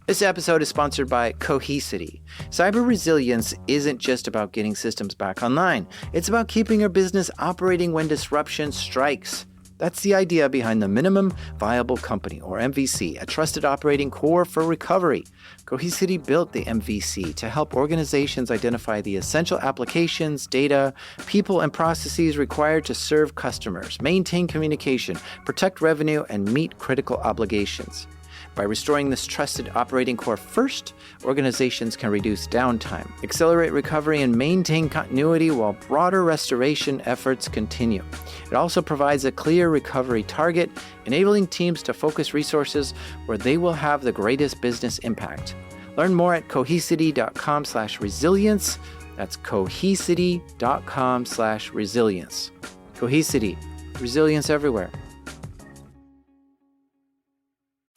This episode is sponsored by Cohesity. Cyber resilience isn't just about getting systems back online. It's about keeping your business operating when disruption strikes. That's the idea behind the Minimum Viable Company, or MVC, a trusted operating core for recovery. Cohesity built the MVC to help organizations identify the essential applications, data, people, and processes required to serve customers, maintain communication, protect revenue, and meet critical obligations. By restoring this trusted operating core first, organizations can reduce downtime, accelerate recovery, and maintain continuity while broader restoration efforts continue. It also provides a clear recovery target, enabling teams to focus resources where they will have the greatest business impact. Learn more at cohesity.com/resilience. That's cohesity.com/resilience. Cohesity, resilience everywhere.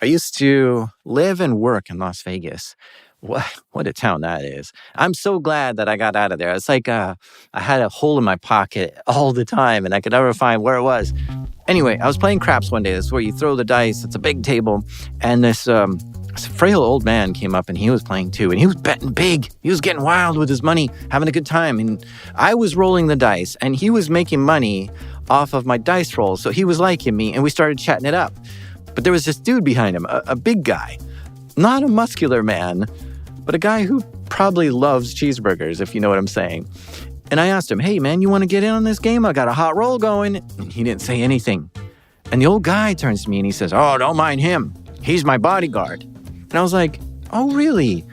I used to live and work in Las Vegas. What a town that is. I'm so glad that I got out of there. It's like I had a hole in my pocket all the time and I could never find where it was. Anyway, I was playing craps one day. This is where you throw the dice. It's a big table. And this frail old man came up and he was playing too. And he was betting big. He was getting wild with his money, having a good time. And I was rolling the dice and he was making money off of my dice rolls. So he was liking me and we started chatting it up. But there was this dude behind him, a big guy. Not a muscular man, but a guy who probably loves cheeseburgers, if you know what I'm saying. And I asked him, hey, man, you want to get in on this game? I got a hot roll going. And he didn't say anything. And the old guy turns to me and he says, oh, don't mind him. He's my bodyguard. And I was like, oh, really?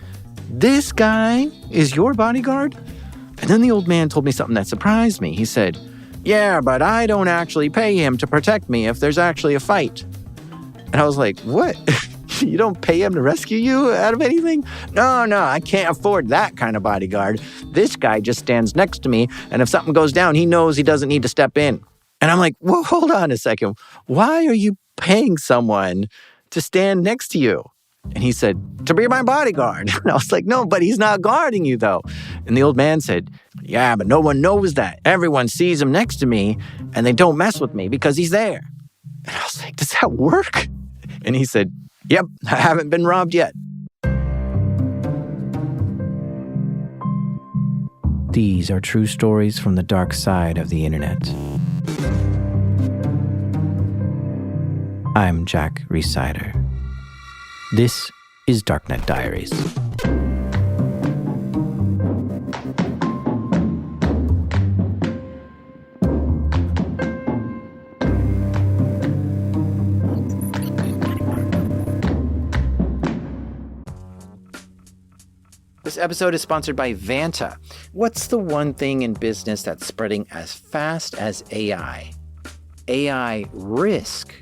This guy is your bodyguard? And then the old man told me something that surprised me. He said, yeah, but I don't actually pay him to protect me if there's actually a fight. And I was like, what? You don't pay him to rescue you out of anything? No, I can't afford that kind of bodyguard. This guy just stands next to me, and if something goes down, he knows he doesn't need to step in. And I'm like, well, hold on a second. Why are you paying someone to stand next to you? And he said, to be my bodyguard. And I was like, no, but he's not guarding you, though. And the old man said, yeah, but no one knows that. Everyone sees him next to me, and they don't mess with me because he's there. And I was like, does that work? And he said, yep, I haven't been robbed yet. These are true stories from the dark side of the internet. I'm Jack Rhysider. This is Darknet Diaries. This episode is sponsored by Vanta. What's the one thing in business that's spreading as fast as AI? AI risk.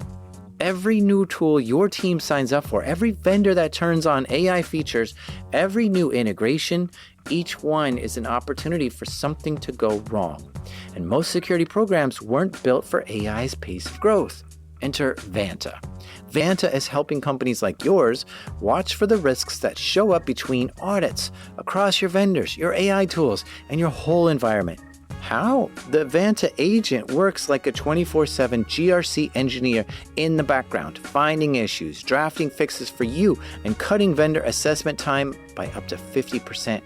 Every new tool your team signs up for, every vendor that turns on AI features, every new integration, each one is an opportunity for something to go wrong. And most security programs weren't built for AI's pace of growth. Enter Vanta. Vanta is helping companies like yours watch for the risks that show up between audits, across your vendors, your AI tools, and your whole environment. How? The Vanta agent works like a 24/7 GRC engineer in the background, finding issues, drafting fixes for you, and cutting vendor assessment time by up to 50%.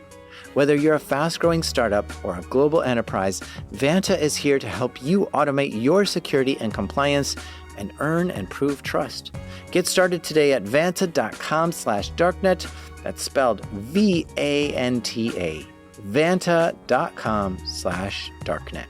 Whether you're a fast-growing startup or a global enterprise, Vanta is here to help you automate your security and compliance and earn and prove trust. Get started today at vanta.com/darknet. That's spelled VANTA. Vanta.com/darknet.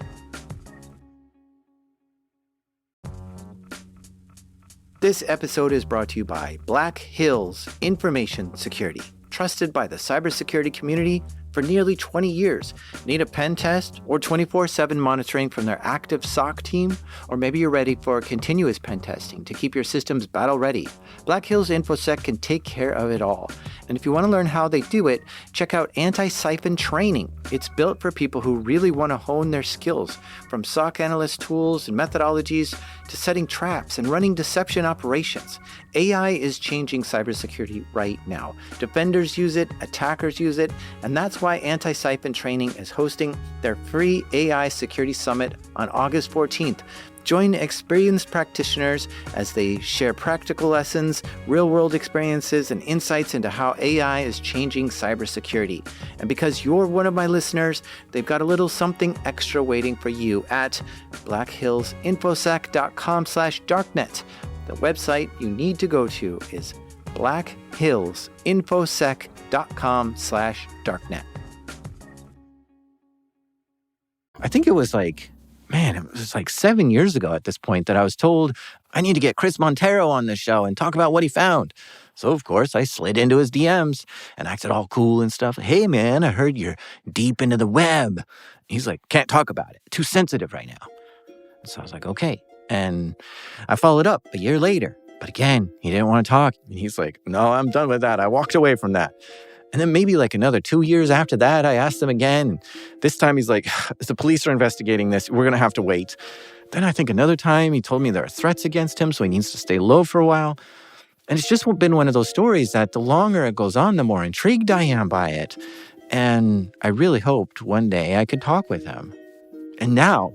This episode is brought to you by Black Hills Information Security, trusted by the cybersecurity community for nearly 20 years. Need a pen test or 24/7 monitoring from their active SOC team? Or maybe you're ready for continuous pen testing to keep your systems battle ready. Black Hills InfoSec can take care of it all. And if you want to learn how they do it, check out Anti-Siphon Training. It's built for people who really want to hone their skills, from SOC analyst tools and methodologies to setting traps and running deception operations. AI is changing cybersecurity right now. Defenders use it, attackers use it, and that's why Anti-Siphon Training is hosting their free AI Security Summit on August 14th. Join experienced practitioners as they share practical lessons, real-world experiences, and insights into how AI is changing cybersecurity. And because you're one of my listeners, they've got a little something extra waiting for you at blackhillsinfosec.com/darknet. The website you need to go to is blackhillsinfosec.com/darknet. I think it was like 7 years ago at this point that I was told I need to get Chris Monteiro on this show and talk about what he found. So, of course, I slid into his DMs and acted all cool and stuff. Hey, man, I heard you're deep into the web. He's like, can't talk about it. Too sensitive right now. So I was like, okay. And I followed up a year later. But again, he didn't want to talk. And he's like, no, I'm done with that. I walked away from that. And then maybe like another 2 years after that, I asked him again. This time he's like, the police are investigating this. We're going to have to wait. Then I think another time he told me there are threats against him, so he needs to stay low for a while. And it's just been one of those stories that the longer it goes on, the more intrigued I am by it. And I really hoped one day I could talk with him. And now,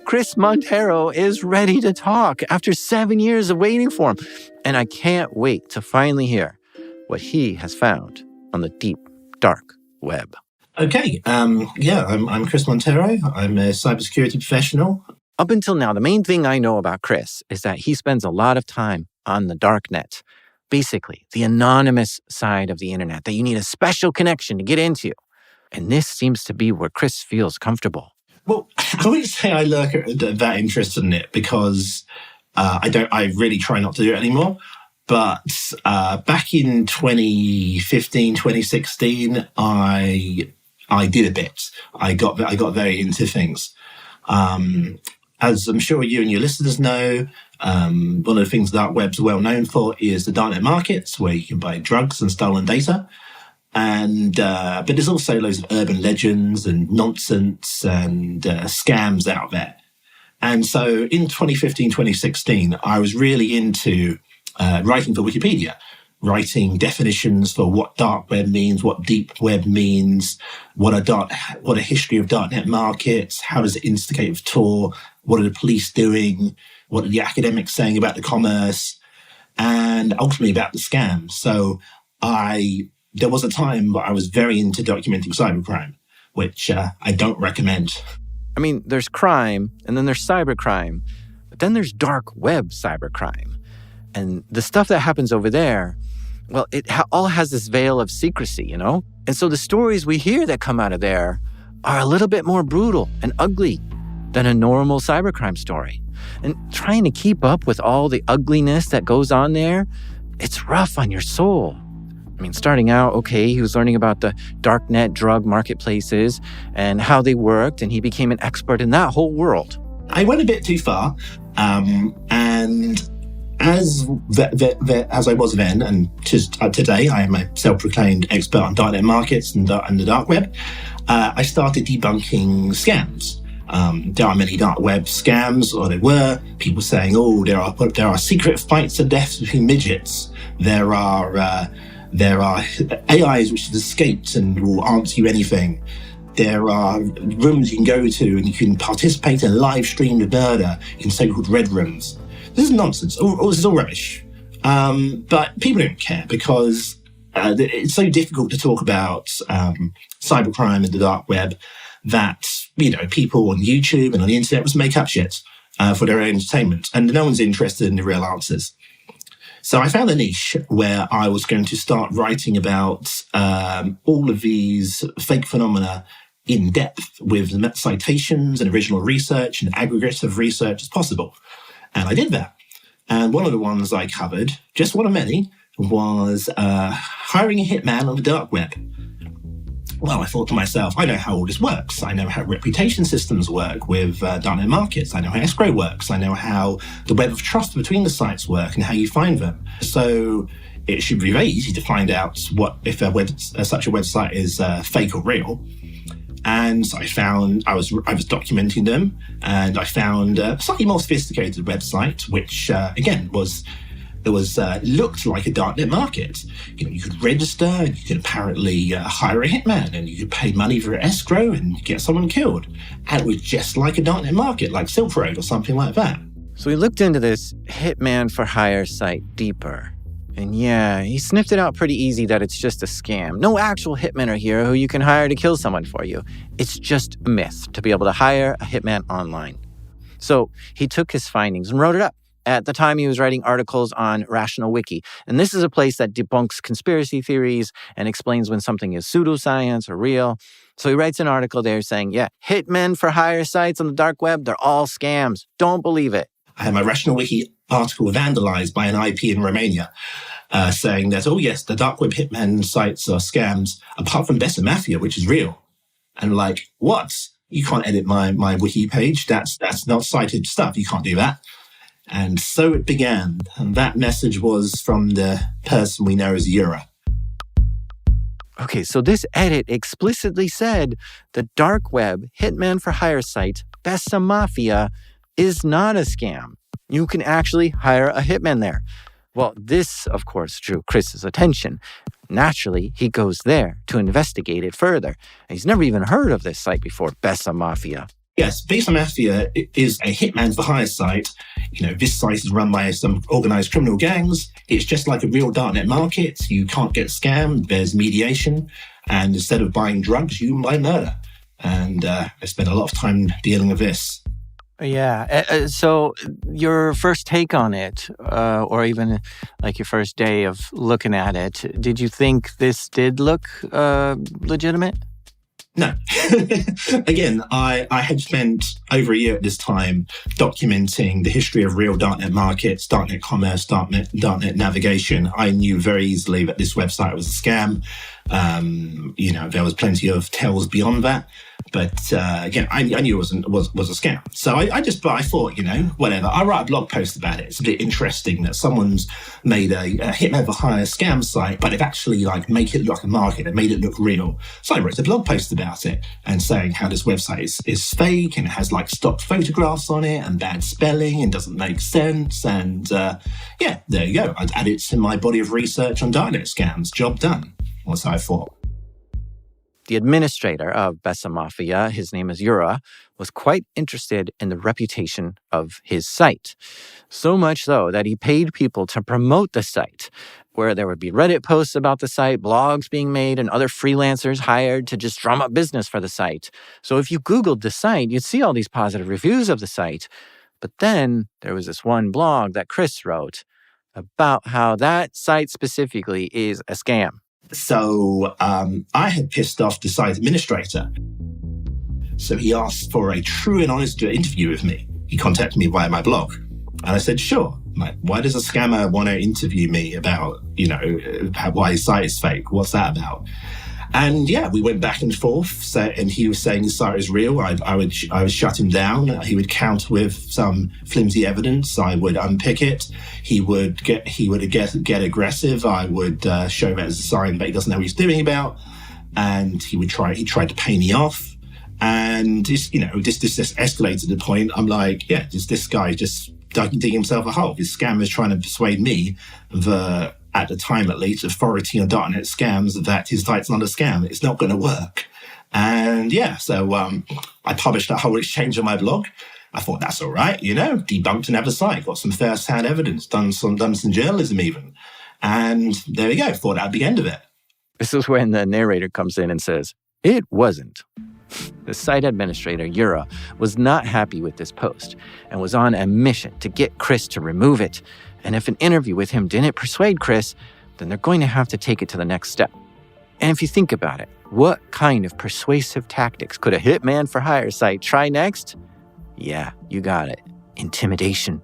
Chris Monteiro is ready to talk after 7 years of waiting for him. And I can't wait to finally hear what he has found on the deep, dark web. Okay, I'm Chris Monteiro. I'm a cybersecurity professional. Up until now, the main thing I know about Chris is that he spends a lot of time on the dark net. Basically, the anonymous side of the internet that you need a special connection to get into. And this seems to be where Chris feels comfortable. Well, I wouldn't say I look that interested in it because I really try not to do it anymore. But back in 2015, 2016, I did a bit. I got very into things. As I'm sure you and your listeners know, one of the things the dark web's well known for is the darknet markets, where you can buy drugs and stolen data. And but there's also loads of urban legends and nonsense and scams out there. And so in 2015, 2016, I was really into writing for Wikipedia, writing definitions for what dark web means, what deep web means, what a history of darknet markets, how does it instigate with Tor, what are the police doing, what are the academics saying about the commerce, and ultimately about the scams. So there was a time where I was very into documenting cybercrime, which I don't recommend. I mean, there's crime, and then there's cybercrime, but then there's dark web cybercrime. And the stuff that happens over there, well, it all has this veil of secrecy, you know? And so the stories we hear that come out of there are a little bit more brutal and ugly than a normal cybercrime story. And trying to keep up with all the ugliness that goes on there, it's rough on your soul. I mean, starting out, okay, he was learning about the darknet drug marketplaces and how they worked, and he became an expert in that whole world. I went a bit too far, and as I was then, and today, I am a self-proclaimed expert on darknet markets and the dark web. I started debunking scams. There are many dark web scams, or there were people saying, there are secret fights to death between midgets. There are AIs which have escaped and will answer you anything. There are rooms you can go to and you can participate in live streamed murder in so-called red rooms. This is nonsense. This is all rubbish. But people don't care because it's so difficult to talk about cybercrime and the dark web that, people on YouTube and on the internet just make up shit for their own entertainment. And no one's interested in the real answers. So I found a niche where I was going to start writing about all of these fake phenomena in depth with as much citations and original research and aggregate of research as possible. And I did that. And one of the ones I covered, just one of many, was hiring a hitman on the dark web. Well, I thought to myself, I know how all this works. I know how reputation systems work with darknet markets. I know how escrow works. I know how the web of trust between the sites work and how you find them. So it should be very easy to find out if such a website is fake or real. And I was documenting them, and I found a slightly more sophisticated website, which again looked like a darknet market. You could register, and you could apparently hire a hitman, and you could pay money for escrow and get someone killed. And it was just like a darknet market, like Silk Road or something like that. So he looked into this hitman for hire site deeper. And yeah, he sniffed it out pretty easy that it's just a scam. No actual hitmen are here who you can hire to kill someone for you. It's just a myth to be able to hire a hitman online. So he took his findings and wrote it up. At the time, he was writing articles on Rational Wiki. And this is a place that debunks conspiracy theories and explains when something is pseudoscience or real. So he writes an article there saying, yeah, hitmen for hire sites on the dark web, they're all scams. Don't believe it. I had my Rational Wiki article vandalized by an IP in Romania, saying that, oh yes, the dark web hitman sites are scams, apart from Bessa Mafia, which is real. And like, what? You can't edit my wiki page. That's not cited stuff. You can't do that. And so it began. And that message was from the person we know as Yura. Okay, so this edit explicitly said the dark web hitman for hire site, Bessa Mafia, is not a scam. You can actually hire a hitman there. Well, this, of course, drew Chris's attention. Naturally, he goes there to investigate it further. He's never even heard of this site before, Bessa Mafia. Yes, Bessa Mafia is a hitman for hire site. This site is run by some organized criminal gangs. It's just like a real darknet market. You can't get scammed. There's mediation. And instead of buying drugs, you buy murder. And I spent a lot of time dealing with this. Yeah. So your first take on it, or even like your first day of looking at it, did you think this did look legitimate? No. Again, I had spent over a year at this time documenting the history of real darknet markets, darknet commerce, darknet navigation. I knew very easily that this website was a scam. There was plenty of tells beyond that. But again, I knew it was a scam. So I thought, whatever. I'll write a blog post about it. It's a bit interesting that someone's made a hitman for hire scam site, but they've actually make it look like a market and made it look real. So I wrote a blog post about it and saying how this website is fake and it has stock photographs on it and bad spelling and doesn't make sense. And there you go. I'd add it to my body of research on darknet scams. Job done. Was how I thought. The administrator of Bessa Mafia, his name is Yura, was quite interested in the reputation of his site. So much so that he paid people to promote the site, where there would be Reddit posts about the site, blogs being made, and other freelancers hired to just drum up business for the site. So if you Googled the site, you'd see all these positive reviews of the site. But then there was this one blog that Chris wrote about how that site specifically is a scam. So I had pissed off the site administrator. So he asked for a true and honest interview with me. He contacted me via my blog. And I said, sure. Why does a scammer want to interview me about, why his site is fake? What's that about? And yeah, we went back and forth. And he was saying his site is real. I would shut him down. He would counter with some flimsy evidence. I would unpick it. He would get aggressive. I would show that as a sign that he doesn't know what he's doing about. And he tried to pay me off. And this just escalated to the point. I'm like, yeah, this guy just digging himself a hole. This scammer is trying to persuade me that, at the time at least, authority on darknet scams, that his site's not a scam. It's not going to work. And yeah, so I published that whole exchange on my blog. I thought, that's all right, debunked another site, got some first-hand evidence, done some journalism even. And there we go, thought that'd be the end of it. This is when the narrator comes in and says, it wasn't. The site administrator, Yura, was not happy with this post and was on a mission to get Chris to remove it. And if an interview with him didn't persuade Chris, then they're going to have to take it to the next step. And if you think about it, what kind of persuasive tactics could a hitman for hire site try next? Yeah, you got it. Intimidation.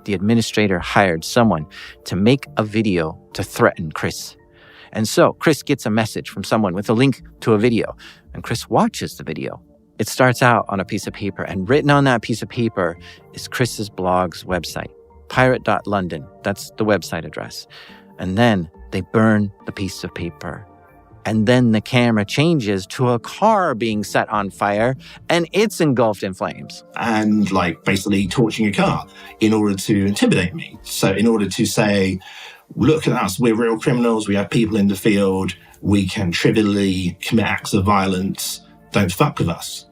The administrator hired someone to make a video to threaten Chris. And so Chris gets a message from someone with a link to a video, and Chris watches the video. It starts out on a piece of paper, and written on that piece of paper is Chris's blog's website, pirate.london. That's the website address. And then they burn the piece of paper. And then the camera changes to a car being set on fire and it's engulfed in flames. And like basically torching a car in order to intimidate me. So in order to say, look at us, we're real criminals, we have people in the field, we can trivially commit acts of violence, don't fuck with us.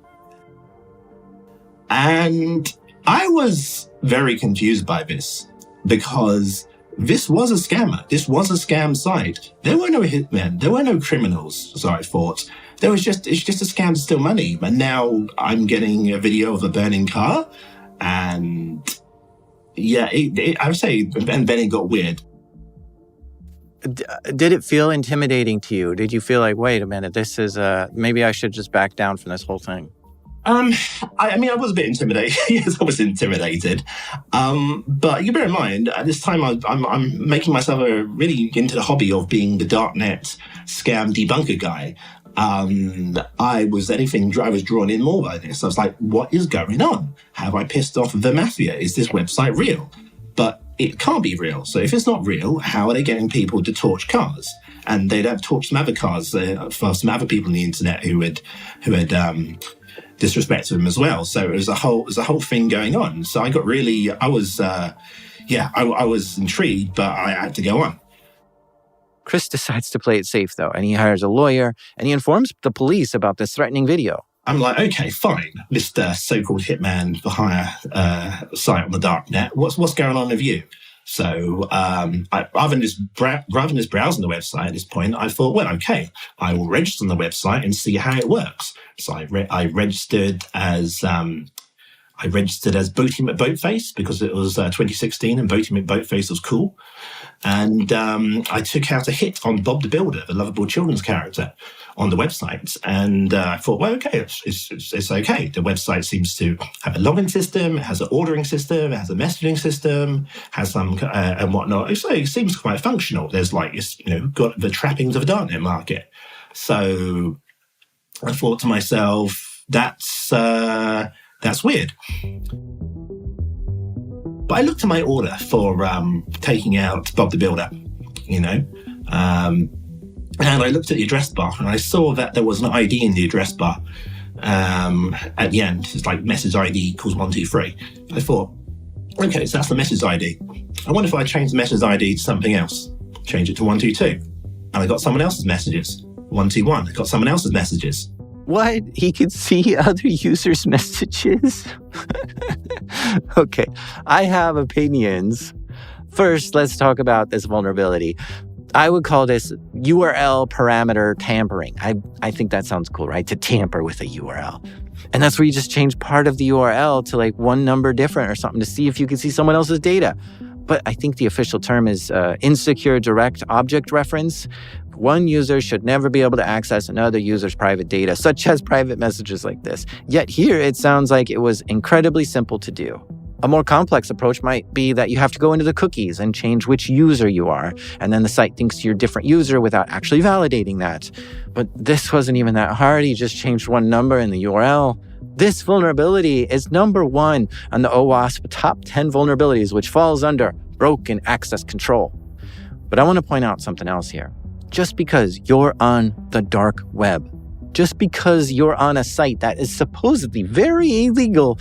And I was very confused by this because this was a scammer. This was a scam site. There were no hitmen. There were no criminals, so I thought. It's just a scam to steal money. And now I'm getting a video of a burning car. And yeah, I would say, and then it got weird. Did it feel intimidating to you? Did you feel like, wait a minute, this is, maybe I should just back down from this whole thing? I mean, I was a bit intimidated. Yes, I was intimidated. But you bear in mind, at this time, I'm making myself really into the hobby of being the darknet scam debunker guy. I was drawn in more by this. I was like, what is going on? Have I pissed off the mafia? Is this website real? But it can't be real. So if it's not real, how are they getting people to torch cars? And they'd have torched some other cars for some other people on the internet who had disrespect to him as well. So it was a whole thing going on. So I was intrigued, but I had to go on. Chris decides to play it safe though, and he hires a lawyer and he informs the police about this threatening video. I'm like, okay, fine, Mr. So-called hitman for hire site on the darknet. What's going on with you? So rather than just browsing the website at this point, I thought, well, okay, I will register on the website and see how it works. So I registered as Boating McBoatface because it was 2016 and Boating McBoatface was cool. And I took out a hit on Bob the Builder, the lovable children's character, on the website. And I thought, well, okay, it's okay. The website seems to have a login system, it has an ordering system, it has a messaging system, has some and whatnot. So it seems quite functional. There's got the trappings of a darknet market. So I thought to myself, that's weird. But I looked at my order for taking out Bob the Builder, and I looked at the address bar and I saw that there was an ID in the address bar at the end. It's like message ID equals 123. I thought, okay, so that's the message ID. I wonder if I change the message ID to something else. Change it to 122. And I got someone else's messages. 121. I got someone else's messages. What? He could see other users' messages? Okay, I have opinions. First, let's talk about this vulnerability. I would call this URL parameter tampering. I think that sounds cool, right? To tamper with a URL. And that's where you just change part of the URL to like one number different or something to see if you can see someone else's data. But I think the official term is insecure direct object reference. One user should never be able to access another user's private data, such as private messages like this. Yet here, it sounds like it was incredibly simple to do. A more complex approach might be that you have to go into the cookies and change which user you are, and then the site thinks you're a different user without actually validating that. But this wasn't even that hard. He just changed one number in the URL. This vulnerability is number 1 on the OWASP top 10 vulnerabilities, which falls under broken access control. But I want to point out something else here. Just because you're on the dark web, just because you're on a site that is supposedly very illegal,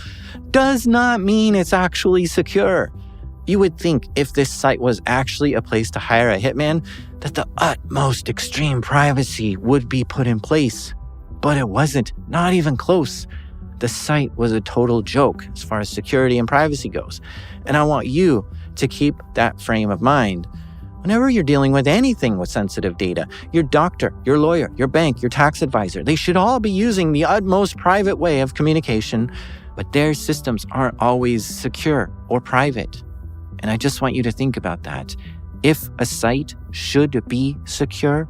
does not mean it's actually secure. You would think if this site was actually a place to hire a hitman, that the utmost extreme privacy would be put in place. But it wasn't, not even close. The site was a total joke as far as security and privacy goes. And I want you to keep that frame of mind. Whenever you're dealing with anything with sensitive data, your doctor, your lawyer, your bank, your tax advisor, they should all be using the utmost private way of communication, but their systems aren't always secure or private. And I just want you to think about that. If a site should be secure,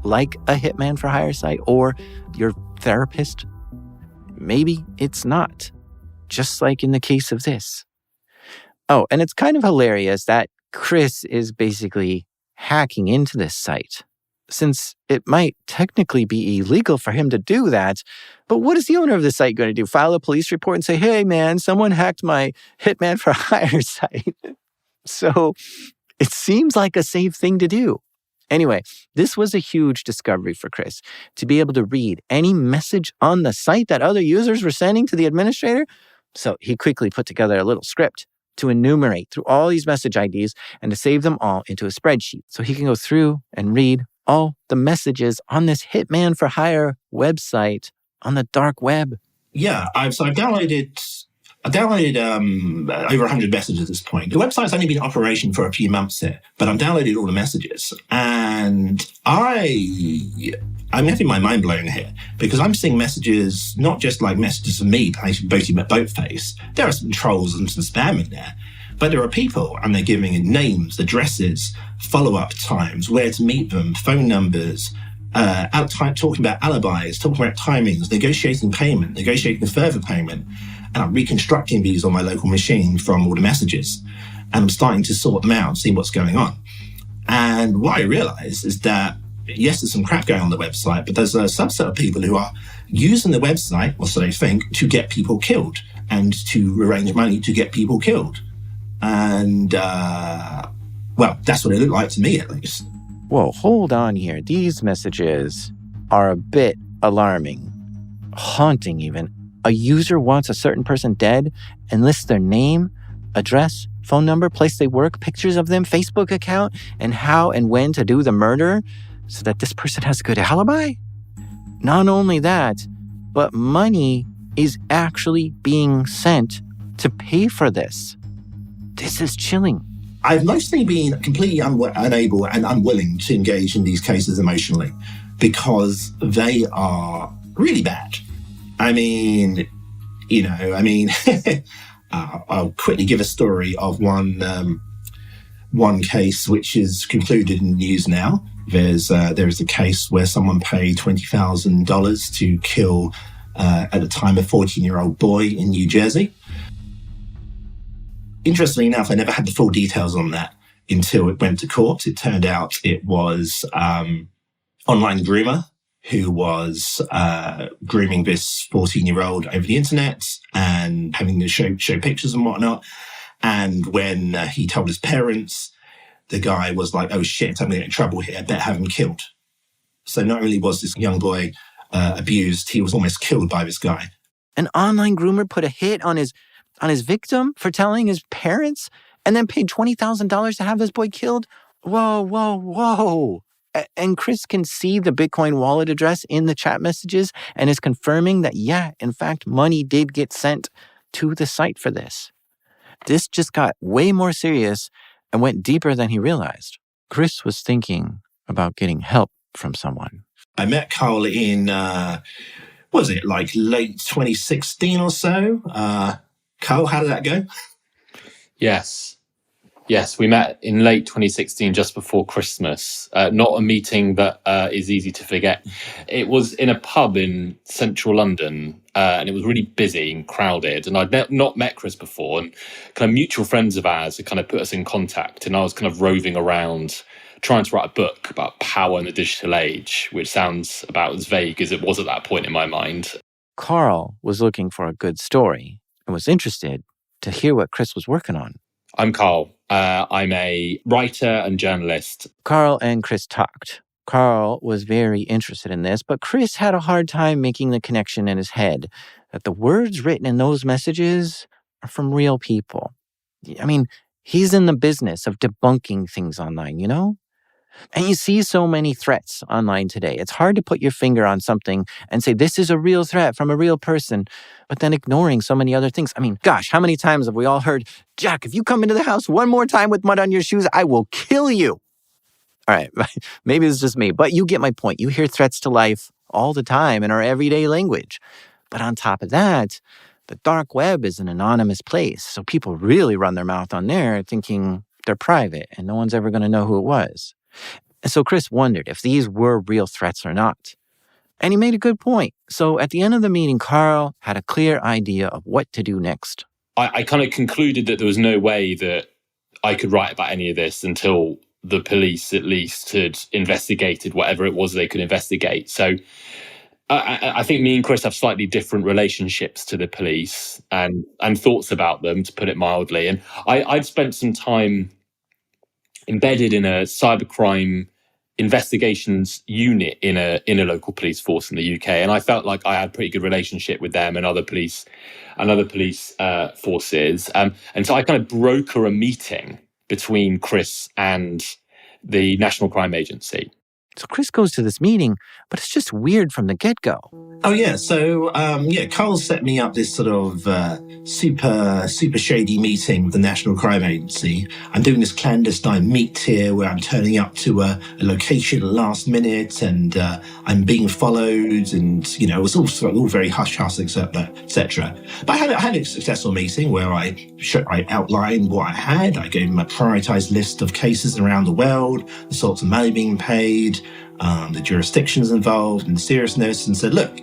like a hitman for hire site or your therapist, maybe it's not, just like in the case of this. Oh, and it's kind of hilarious that Chris is basically hacking into this site, since it might technically be illegal for him to do that. But what is the owner of the site going to do? File a police report and say, hey, man, someone hacked my hitman for hire site. So it seems like a safe thing to do. Anyway, this was a huge discovery for Chris, to be able to read any message on the site that other users were sending to the administrator. So he quickly put together a little script to enumerate through all these message IDs and to save them all into a spreadsheet so he can go through and read all the messages on this hitman for hire website on the dark web. Yeah, I've downloaded over 100 messages at this point. The website's only been in operation for a few months here, but I've downloaded all the messages. And I'm having my mind blown here because I'm seeing messages, not just like messages from me, boating at Boatface. There are some trolls and some spam in there. But there are people, and they're giving names, addresses, follow-up times, where to meet them, phone numbers, talking about alibis, talking about timings, negotiating payment, negotiating further payment. And I'm reconstructing these on my local machine from all the messages. And I'm starting to sort them out and see what's going on. And what I realize is that, yes, there's some crap going on the website, but there's a subset of people who are using the website, or so they think, to get people killed and to arrange money to get people killed. And, well, that's what it looked like to me, at least. Whoa, hold on here. These messages are a bit alarming, haunting even. A user wants a certain person dead and lists their name, address, phone number, place they work, pictures of them, Facebook account, and how and when to do the murder so that this person has a good alibi? Not only that, but money is actually being sent to pay for this. This is chilling. I've mostly been completely unable and unwilling to engage in these cases emotionally because they are really bad. I mean, I'll quickly give a story of one case which is concluded in the news now. There is a case where someone paid $20,000 to kill, at the time, a 14-year-old boy in New Jersey. Interestingly enough, I never had the full details on that until it went to court. It turned out it was online groomer who was grooming this 14-year-old over the internet and having to show pictures and whatnot. And when he told his parents, the guy was like, oh shit, I'm going to get in trouble here. I better have him killed. So not only was this young boy abused, he was almost killed by this guy. An online groomer put a hit on his victim for telling his parents and then paid $20,000 to have this boy killed? Whoa. And Chris can see the Bitcoin wallet address in the chat messages and is confirming that, yeah, in fact, money did get sent to the site for this. This just got way more serious and went deeper than he realized. Chris was thinking about getting help from someone. I met Carl in, like late 2016 or so? Carl, how did that go? Yes, we met in late 2016, just before Christmas. Not a meeting that is easy to forget. It was in a pub in central London, and it was really busy and crowded. And I'd not met Chris before, and kind of mutual friends of ours had kind of put us in contact. And I was kind of roving around trying to write a book about power in the digital age, which sounds about as vague as it was at that point in my mind. Carl was looking for a good story and was interested to hear what Chris was working on. I'm Carl. I'm a writer and journalist. Carl and Chris talked. Carl was very interested in this, but Chris had a hard time making the connection in his head that the words written in those messages are from real people. I mean, he's in the business of debunking things online, you know? And you see so many threats online today. It's hard to put your finger on something and say, this is a real threat from a real person, but then ignoring so many other things. I mean, gosh, how many times have we all heard, Jack, if you come into the house one more time with mud on your shoes, I will kill you. All right, maybe it's just me, but you get my point. You hear threats to life all the time in our everyday language. But on top of that, the dark web is an anonymous place. So people really run their mouth on there thinking they're private and no one's ever going to know who it was. And so Chris wondered if these were real threats or not. And he made a good point. So at the end of the meeting, Carl had a clear idea of what to do next. I kind of concluded that there was no way that I could write about any of this until the police at least had investigated whatever it was they could investigate. So I think me and Chris have slightly different relationships to the police and thoughts about them, to put it mildly. And I'd spent some time embedded in a cybercrime investigations unit in a local police force in the UK, and I felt like I had a pretty good relationship with them and other police forces. And so I kind of broker a meeting between Chris and the National Crime Agency. So Chris goes to this meeting, but it's just weird from the get-go. Oh, yeah. So, Carl set me up this sort of super shady meeting with the National Crime Agency. I'm doing this clandestine meet here where I'm turning up to a location at the last minute, and I'm being followed, and, it was all very hush-hush, etc. But I had a successful meeting where I outlined what I had. I gave him a prioritized list of cases around the world, the sorts of money being paid, the jurisdictions involved and the seriousness, and said, look,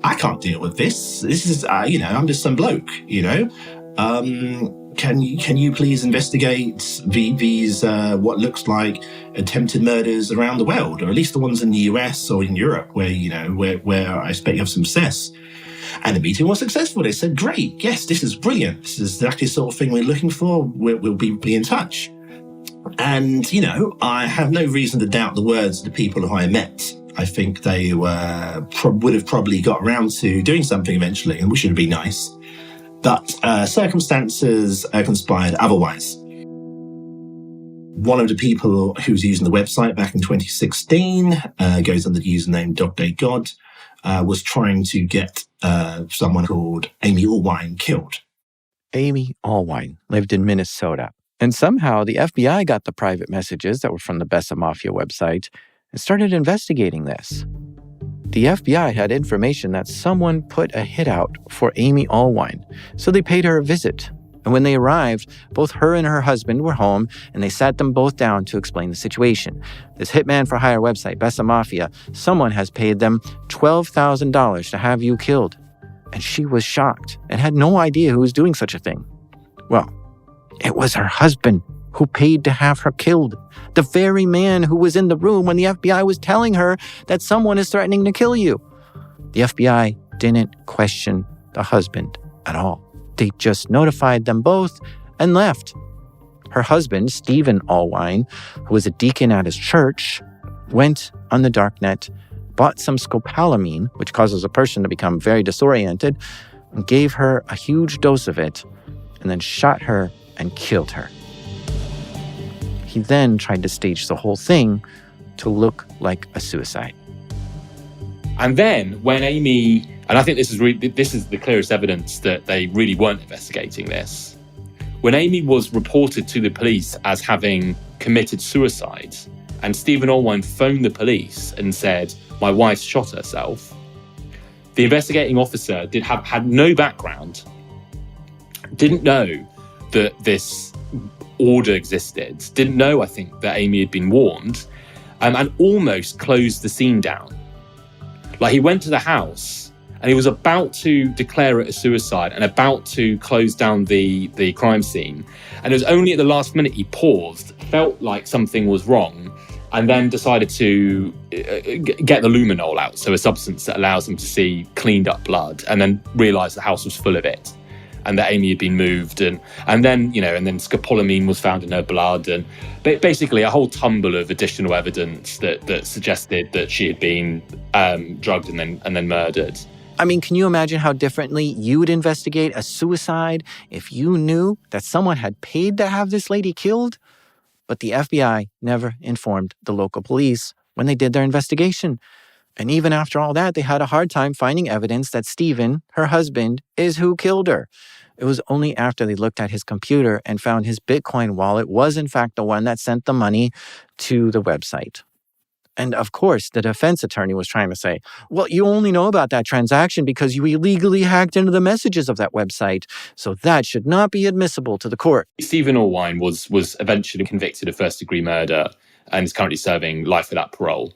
I can't deal with this. This is, I'm just some bloke, Can you please investigate these what looks like attempted murders around the world, or at least the ones in the US or in Europe where I expect you have some success? And the meeting was successful. They said, great, yes, this is brilliant. This is exactly the sort of thing we're looking for. We'll be in touch. And, I have no reason to doubt the words of the people who I met. I think they would have probably got around to doing something eventually, and which would be nice. But circumstances conspired otherwise. One of the people who's using the website back in 2016 goes under the username DogDayGod, was trying to get someone called Amy Allwine killed. Amy Allwine lived in Minnesota. And somehow the FBI got the private messages that were from the Bessa Mafia website and started investigating this. The FBI had information that someone put a hit out for Amy Allwine, so they paid her a visit. And when they arrived, both her and her husband were home, and they sat them both down to explain the situation. This hitman for hire website, Bessa Mafia, someone has paid them $12,000 to have you killed. And she was shocked and had no idea who was doing such a thing. Well, it was her husband who paid to have her killed. The very man who was in the room when the FBI was telling her that someone is threatening to kill you. The FBI didn't question the husband at all. They just notified them both and left. Her husband, Stephen Allwine, who was a deacon at his church, went on the darknet, bought some scopolamine, which causes a person to become very disoriented, and gave her a huge dose of it, and then shot her and killed her. He then tried to stage the whole thing to look like a suicide. And then when Amy, and I think this is the clearest evidence that they really weren't investigating this. When Amy was reported to the police as having committed suicide, and Stephen Allwine phoned the police and said, my wife shot herself, the investigating officer had no background, didn't know that this order existed, didn't know, I think, that Amy had been warned, and almost closed the scene down. Like, he went to the house and he was about to declare it a suicide and about to close down the crime scene. And it was only at the last minute he paused, felt like something was wrong, and then decided to get the luminol out, so a substance that allows him to see cleaned up blood, and then realised the house was full of it and that Amy had been moved. And then scopolamine was found in her blood, and basically a whole tumble of additional evidence that suggested that she had been drugged and then murdered. I mean, can you imagine how differently you would investigate a suicide if you knew that someone had paid to have this lady killed? But the FBI never informed the local police when they did their investigation. And even after all that, they had a hard time finding evidence that Stephen, her husband, is who killed her. It was only after they looked at his computer and found his Bitcoin wallet was in fact the one that sent the money to the website. And of course, the defense attorney was trying to say, well, you only know about that transaction because you illegally hacked into the messages of that website, so that should not be admissible to the court. Stephen Allwine was eventually convicted of first-degree murder and is currently serving life without parole.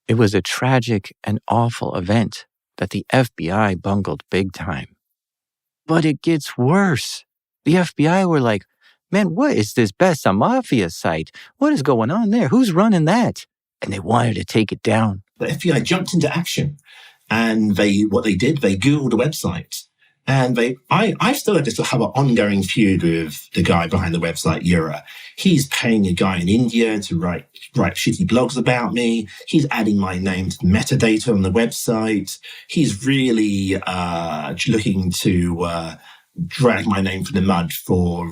It was a tragic and awful event that the FBI bungled big time. But it gets worse. The FBI were like, man, what is this Bessa Mafia site? What is going on there? Who's running that? And they wanted to take it down. The FBI jumped into action, and they Googled the website, And I still just have an ongoing feud with the guy behind the website, Yura. He's paying a guy in India to write shitty blogs about me. He's adding my name to the metadata on the website. He's really looking to drag my name through the mud for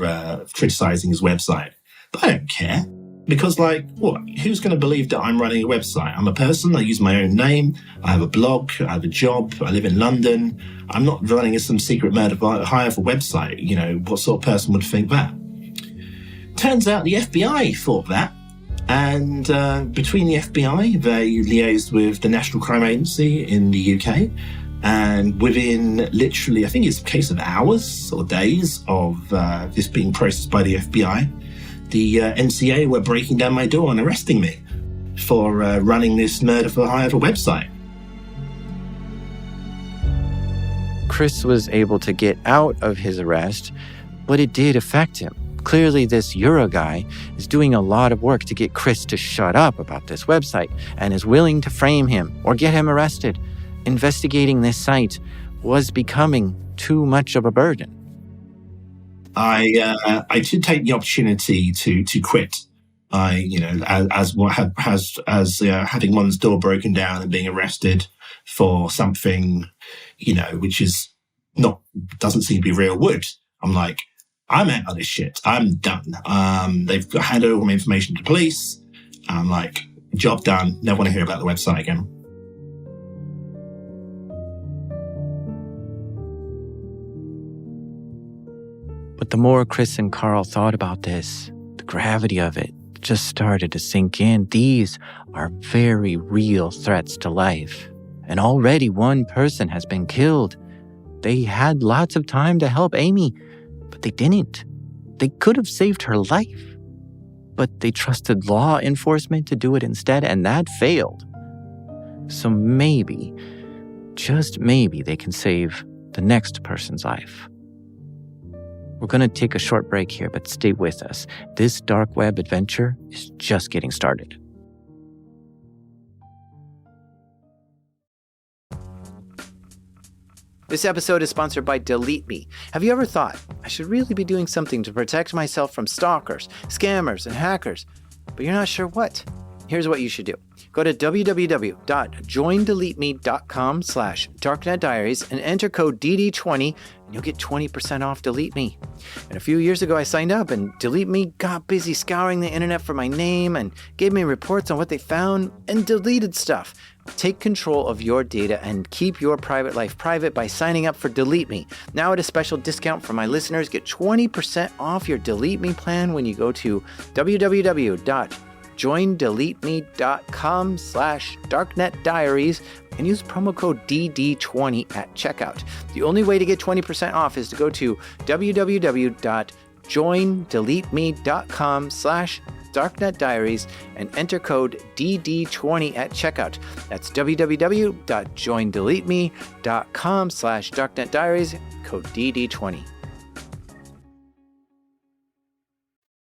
criticizing his website. But I don't care. Because, who's going to believe that I'm running a website? I'm a person. I use my own name. I have a blog. I have a job. I live in London. I'm not running some secret murder hire for website. You know, what sort of person would think that? Turns out the FBI thought that. And between the FBI, they liaised with the National Crime Agency in the UK. And within literally, I think it's a case of hours or days of this being processed by the FBI, the NCA were breaking down my door and arresting me for running this murder for hire website. Chris was able to get out of his arrest, but it did affect him. Clearly, this Euro guy is doing a lot of work to get Chris to shut up about this website and is willing to frame him or get him arrested. Investigating this site was becoming too much of a burden. I did take the opportunity to quit. As having one's door broken down and being arrested for something, which doesn't seem to be real wood. I'm like, I'm out of this shit. I'm done. They've handed all my information to police. I'm like, job done. Never want to hear about the website again. But the more Chris and Carl thought about this, the gravity of it just started to sink in. These are very real threats to life. And already one person has been killed. They had lots of time to help Amy, but they didn't. They could have saved her life, but they trusted law enforcement to do it instead, and that failed. So maybe, just maybe, they can save the next person's life. We're going to take a short break here, but stay with us. This dark web adventure is just getting started. This episode is sponsored by Delete Me. Have you ever thought, I should really be doing something to protect myself from stalkers, scammers, and hackers, but you're not sure what? Here's what you should do. Go to www.joindeleteme.com/darknetdiaries and enter code DD20 and you'll get 20% off Delete Me. And a few years ago I signed up and Delete Me got busy scouring the internet for my name and gave me reports on what they found and deleted stuff. Take control of your data and keep your private life private by signing up for Delete Me. Now at a special discount for my listeners, get 20% off your Delete Me plan when you go to www.joindeleteme.com/darknetdiaries and use promo code DD20 at checkout. The only way to get 20% off is to go to www.joindeleteme.com/darknetdiaries and enter code DD20 at checkout. That's www.joindeleteme.com/darknetdiaries, code DD20.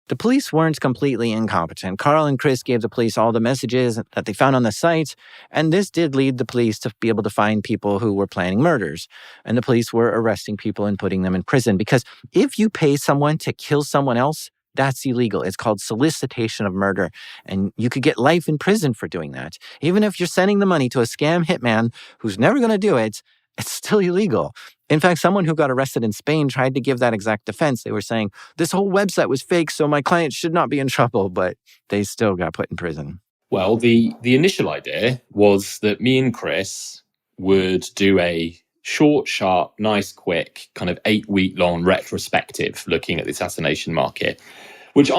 The police weren't completely incompetent. Carl and Chris gave the police all the messages that they found on the site, and this did lead the police to be able to find people who were planning murders. And the police were arresting people and putting them in prison, because if you pay someone to kill someone else, that's illegal. It's called solicitation of murder, and you could get life in prison for doing that. Even if you're sending the money to a scam hitman who's never going to do it, it's still illegal. In fact, someone who got arrested in Spain tried to give that exact defense. They were saying, this whole website was fake, so my client should not be in trouble, but they still got put in prison. Well, the initial idea was that me and Chris would do a short, sharp, nice, quick, kind of 8-week-long retrospective looking at the assassination market, which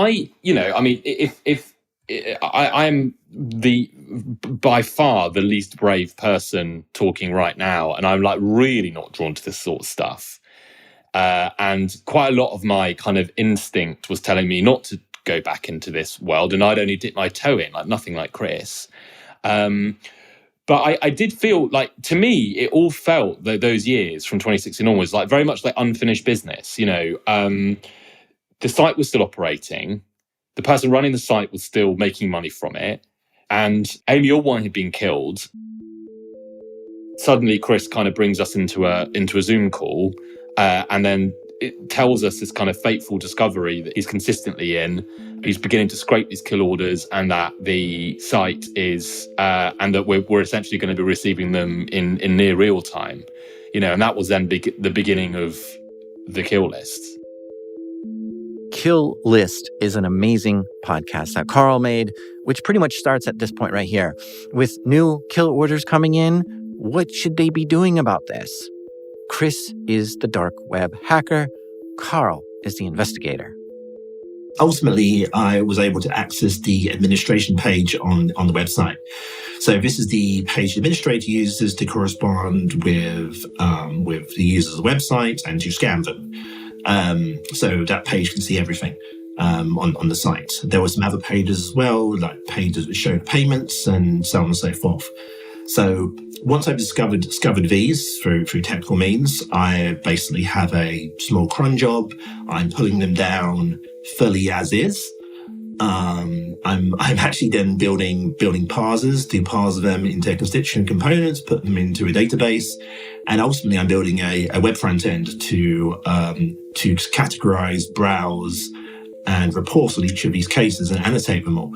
if I'm by far the least brave person talking right now, and I'm like really not drawn to this sort of stuff. And quite a lot of my kind of instinct was telling me not to go back into this world, and I'd only dip my toe in, like nothing like Chris. But I did feel like, to me, it all felt those years from 2016 onwards, like very much like unfinished business. The site was still operating. The person running the site was still making money from it. And Amy Allwine had been killed. Suddenly, Chris kind of brings us into a Zoom call And then it tells us this kind of fateful discovery that he's consistently in. He's beginning to scrape these kill orders, and that the site is, and that we're essentially going to be receiving them in near real time. And that was then the beginning of the kill list. Kill List is an amazing podcast that Carl made, which pretty much starts at this point right here. With new kill orders coming in, what should they be doing about this? Chris is the dark web hacker. Carl is the investigator. Ultimately, I was able to access the administration page on the website. So this is the page the administrator uses to correspond with the users of the website and to scam them. So that page can see everything on the site. There were some other pages as well, like pages that showed payments and so on and so forth. So once I've discovered these through technical means, I basically have a small cron job. I'm pulling them down fully as is. I'm actually then building parsers to parse them into constituent components, put them into a database, and ultimately I'm building a web front end to categorize, browse, and report on each of these cases and annotate them all.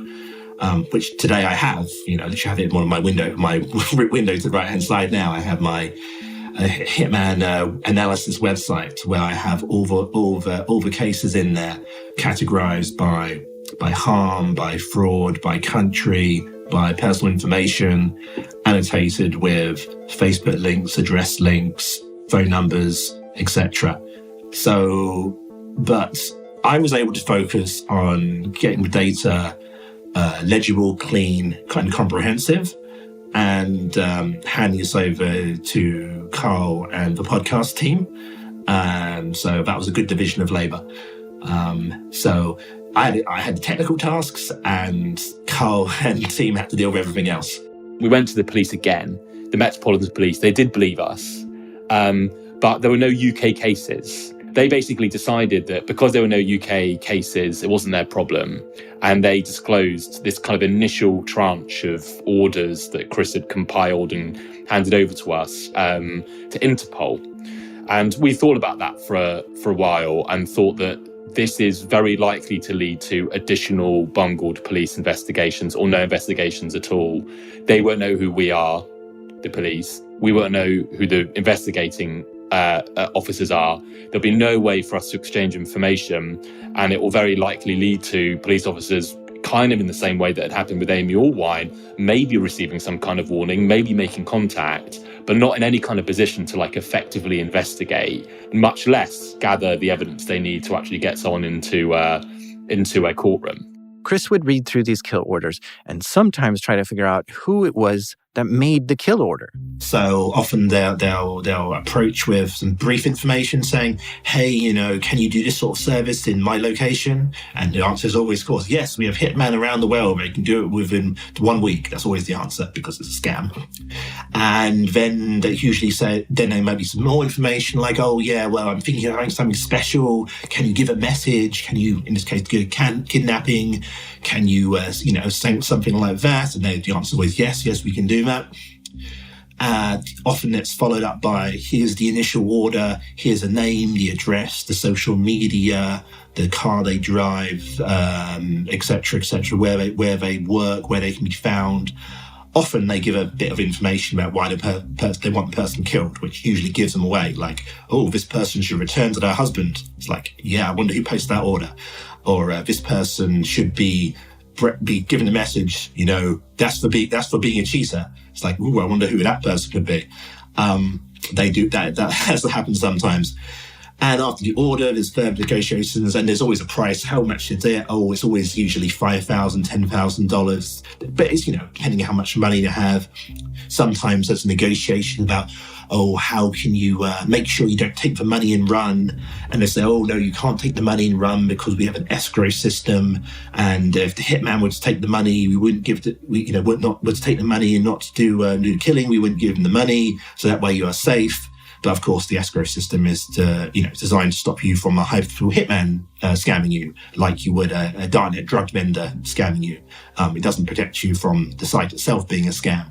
Which today I have, literally have it in one of my window to the right hand side now. I have my hitman analysis website where I have all the cases in there, categorized by harm, by fraud, by country, by personal information, annotated with Facebook links, address links, phone numbers, etc. So, but I was able to focus on getting the data legible, clean, and comprehensive, and handing this over to Carl and the podcast team. So that was a good division of labor. So I had technical tasks, and Carl and the team had to deal with everything else. We went to the police again, the Metropolitan Police. They did believe us, but there were no UK cases. They basically decided that because there were no UK cases, it wasn't their problem. And they disclosed this kind of initial tranche of orders that Chris had compiled and handed over to us to Interpol. And we thought about that for a while and thought that this is very likely to lead to additional bungled police investigations or no investigations at all. They won't know who we are, the police. We won't know who the investigating officers are. There'll be no way for us to exchange information, and it will very likely lead to police officers kind of in the same way that had happened with Amy Allwine, maybe receiving some kind of warning, maybe making contact, but not in any kind of position to effectively investigate, much less gather the evidence they need to actually get someone into a courtroom. Chris would read through these kill orders and sometimes try to figure out who it was that made the kill order. So often they'll approach with some brief information saying, hey, can you do this sort of service in my location? And the answer is always, of course, yes, we have hitmen around the world. They can do it within 1 week. That's always the answer because it's a scam. And then they usually say, then there might be some more information like, oh yeah, well, I'm thinking of having something special. Can you give a message? Can you, in this case, do kidnapping? Can you, say something like that? And the answer was yes, we can do that. Often it's followed up by, here's the initial order, here's a name, the address, the social media, the car they drive, etc., where they work, where they can be found. Often they give a bit of information about why they want the person killed, which usually gives them away. Like, oh, this person should return to their husband. It's like, yeah, I wonder who posted that order. Or this person should be given a message, that's for being a cheater. It's like, ooh, I wonder who that person could be. They do that has to happen sometimes. And after the order, there's further negotiations, and there's always a price. How much is it? Oh, it's always usually $5,000, $10,000. But it's, depending on how much money they have. Sometimes there's a negotiation about, oh, how can you make sure you don't take the money and run? And they say, oh, no, you can't take the money and run because we have an escrow system. And if the hitman were to take the money, we wouldn't give would take the money and not do killing. We wouldn't give them the money. So that way you are safe. But of course, the escrow system is designed to stop you from a hypothetical hitman scamming you, like you would a darknet drug vendor scamming you. It doesn't protect you from the site itself being a scam.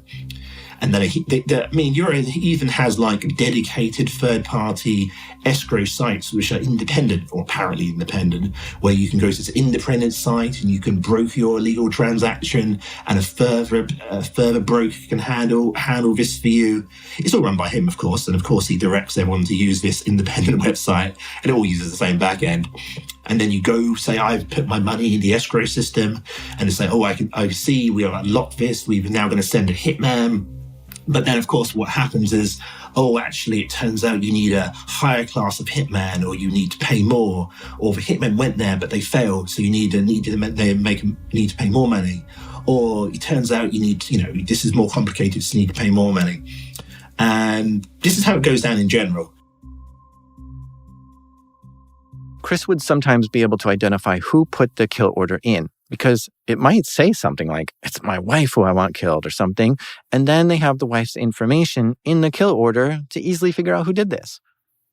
And then he even has like dedicated third-party escrow sites which are independent, or apparently independent, where you can go to this independent site and you can broker your illegal transaction, and a further broker can handle this for you. It's all run by him, of course, and of course he directs everyone to use this independent website, and it all uses the same back end. And then you go say, I've put my money in the escrow system, and they say, oh, I see, we have unlocked this, we're now going to send a hitman. But then, of course, what happens is, oh, actually, it turns out you need a higher class of hitman, or you need to pay more, or the hitman went there but they failed, so you need to pay more money, or it turns out you need, this is more complicated, so you need to pay more money, and this is how it goes down in general. Chris would sometimes be able to identify who put the kill order in, because it might say something like, it's my wife who I want killed or something, and then they have the wife's information in the kill order to easily figure out who did this.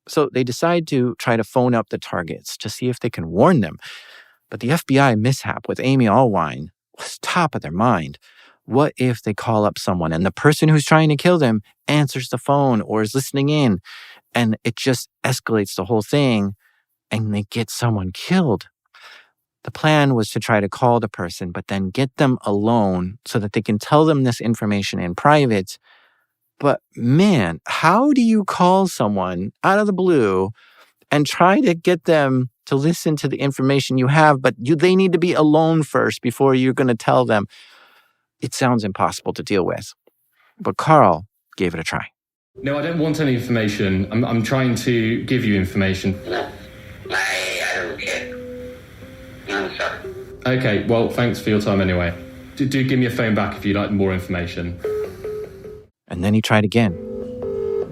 So they decide to try to phone up the targets to see if they can warn them. But the FBI mishap with Amy Allwine was top of their mind. What if they call up someone and the person who's trying to kill them answers the phone or is listening in, and it just escalates the whole thing and they get someone killed? The plan was to try to call the person, but then get them alone so that they can tell them this information in private. But man, how do you call someone out of the blue and try to get them to listen to the information you have, but they need to be alone first before you're going to tell them? It sounds impossible to deal with. But Carl gave it a try. No, I don't want any information. I'm trying to give you information. No, I don't care. I'm sorry. Okay, well, thanks for your time anyway. Do give me a phone back if you'd like more information. And then he tried again.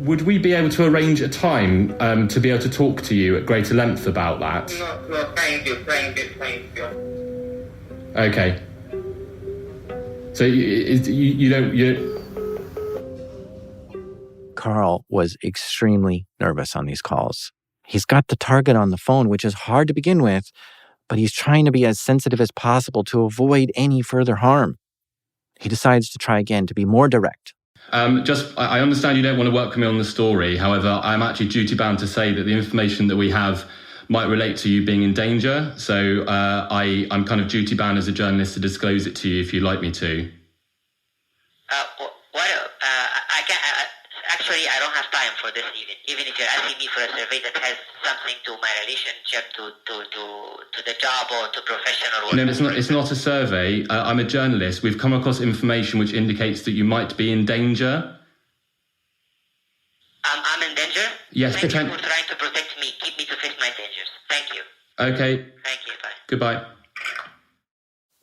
Would we be able to arrange a time to be able to talk to you at greater length about that? No, thank you. Okay. So you don't... Carl was extremely nervous on these calls. He's got the target on the phone, which is hard to begin with, but he's trying to be as sensitive as possible to avoid any further harm. He decides to try again to be more direct. I understand you don't want to work with me on the story. However, I'm actually duty-bound to say that the information that we have might relate to you being in danger. So I'm kind of duty-bound as a journalist to disclose it to you if you'd like me to. Actually, I don't have time for this even if you're asking me for a survey that has something to my relationship to the job or to professional work. No, it's not a survey. I'm a journalist. We've come across information which indicates that you might be in danger. I'm in danger? Yes, Thank you for trying to protect me. Keep me to face my dangers. Thank you. Okay. Thank you. Bye. Goodbye.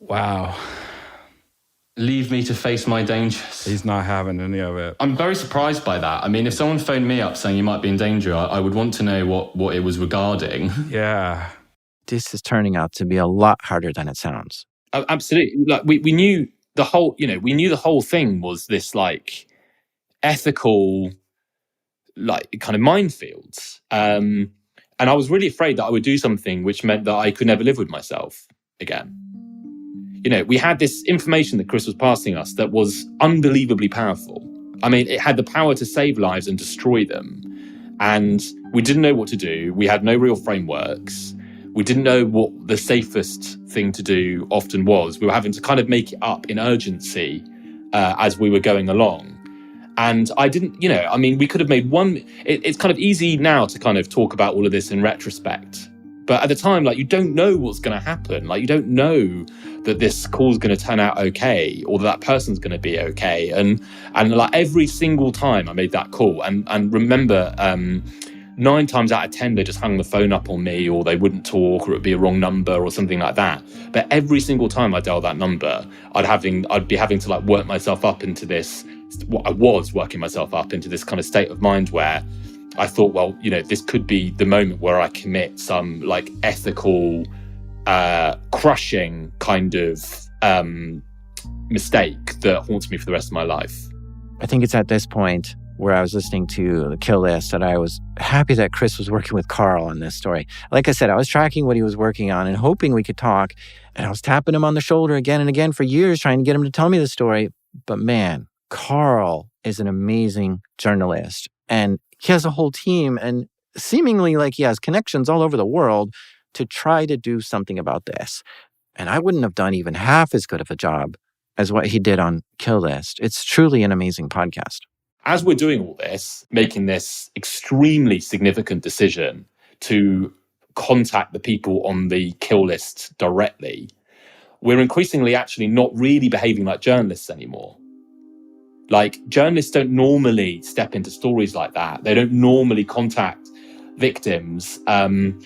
Wow. Leave me to face my dangers. He's not having any of it. I'm very surprised by that. I mean, if someone phoned me up saying you might be in danger, I would want to know what it was regarding. Yeah. This is turning out to be a lot harder than it sounds. Absolutely. Like we knew the whole, we knew the whole thing was this like ethical, like kind of minefields. And I was really afraid that I would do something which meant that I could never live with myself again. We had this information that Chris was passing us that was unbelievably powerful. I mean, it had the power to save lives and destroy them. And we didn't know what to do. We had no real frameworks. We didn't know what the safest thing to do often was. We were having to kind of make it up in urgency as we were going along. And I didn't, we could have made one... It's kind of easy now to kind of talk about all of this in retrospect. But at the time, you don't know what's going to happen. You don't know that this call's going to turn out okay, or that person's going to be okay. And every single time I made that call, and remember, 9 times out of 10, they just hung the phone up on me, or they wouldn't talk, or it'd be a wrong number, or something like that. But every single time I dialed that number, I'd be having to work myself up into this. I was working myself up into this kind of state of mind where I thought, well, this could be the moment where I commit some ethical, crushing kind of mistake that haunts me for the rest of my life. I think it's at this point where I was listening to the kill list that I was happy that Chris was working with Carl on this story. Like I said, I was tracking what he was working on and hoping we could talk. And I was tapping him on the shoulder again and again for years, trying to get him to tell me the story. But man, Carl is an amazing journalist, and he has a whole team, and seemingly like he has connections all over the world to try to do something about this. And I wouldn't have done even half as good of a job as what he did on Kill List. It's truly an amazing podcast. As we're doing all this, making this extremely significant decision to contact the people on the kill list directly, we're increasingly actually not really behaving like journalists anymore. Like, journalists don't normally step into stories like that. They don't normally contact victims and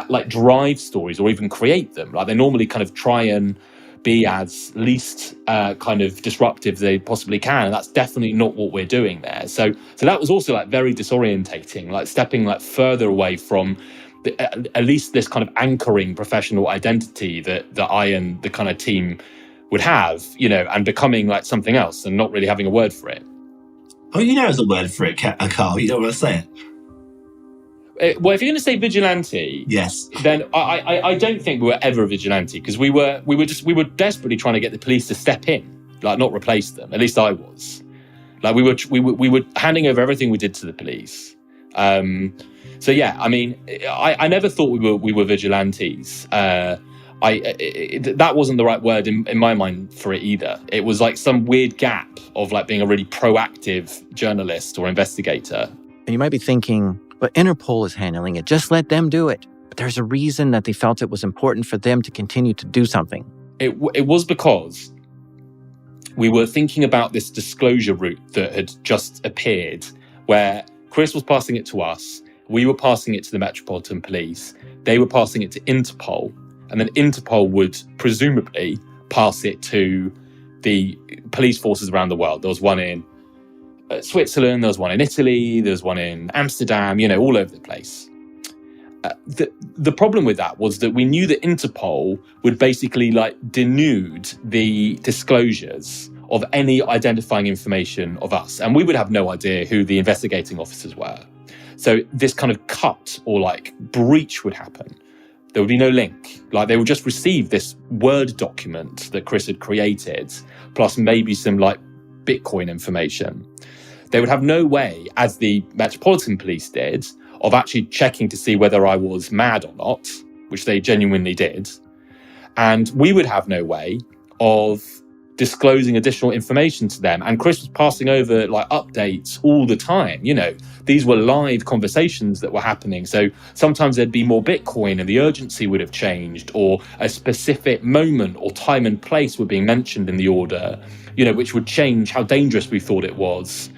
like drive stories or even create them. Like, they normally kind of try and be as least kind of disruptive as they possibly can, and that's definitely not what we're doing there. So that was also like very disorientating, like stepping like further away from at least this kind of anchoring professional identity that I and the kind of team would have, you know, and becoming like something else and not really having a word for it. Oh, you know, there's a word for it, Carl. You don't want to say it. Well, if you're going to say vigilante, yes, then I don't think we were ever a vigilante, because we were desperately trying to get the police to step in, like not replace them. At least I was. Like we were handing over everything we did to the police. So yeah, I mean, I never thought we were vigilantes. That wasn't the right word in my mind for it either. It was like some weird gap of like being a really proactive journalist or investigator. And you might be thinking, but Interpol is handling it. Just let them do it. But there's a reason that they felt it was important for them to continue to do something. It was because we were thinking about this disclosure route that had just appeared, where Chris was passing it to us, we were passing it to the Metropolitan Police, they were passing it to Interpol, and then Interpol would presumably pass it to the police forces around the world. There was one in Switzerland, there was one in Italy, there was one in Amsterdam, you know, all over the place. The problem with that was that we knew that Interpol would basically like denude the disclosures of any identifying information of us, and we would have no idea who the investigating officers were. So this kind of cut or like breach would happen. There would be no link. Like, they would just receive this Word document that Chris had created, plus maybe some like Bitcoin information. They would have no way, as the Metropolitan Police did, of actually checking to see whether I was mad or not, which they genuinely did. And we would have no way of disclosing additional information to them. And Chris was passing over like updates all the time. You know, these were live conversations that were happening. So sometimes there'd be more Bitcoin and the urgency would have changed, or a specific moment or time and place were being mentioned in the order, you know, which would change how dangerous we thought it was.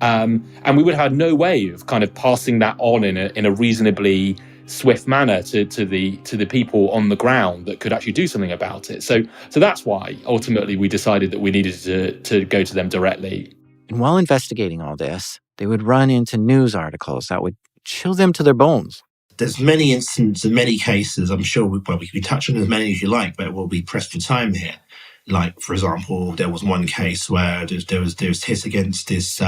And we would have no way of kind of passing that on in a reasonably swift manner to the people on the ground that could actually do something about it. So that's why ultimately we decided that we needed to go to them directly. And while investigating all this, they would run into news articles that would chill them to their bones. There's many instances and many cases. I'm sure we can touch on as many as you like, but we'll be pressed for time here. Like, for example, there was one case where there was hit against this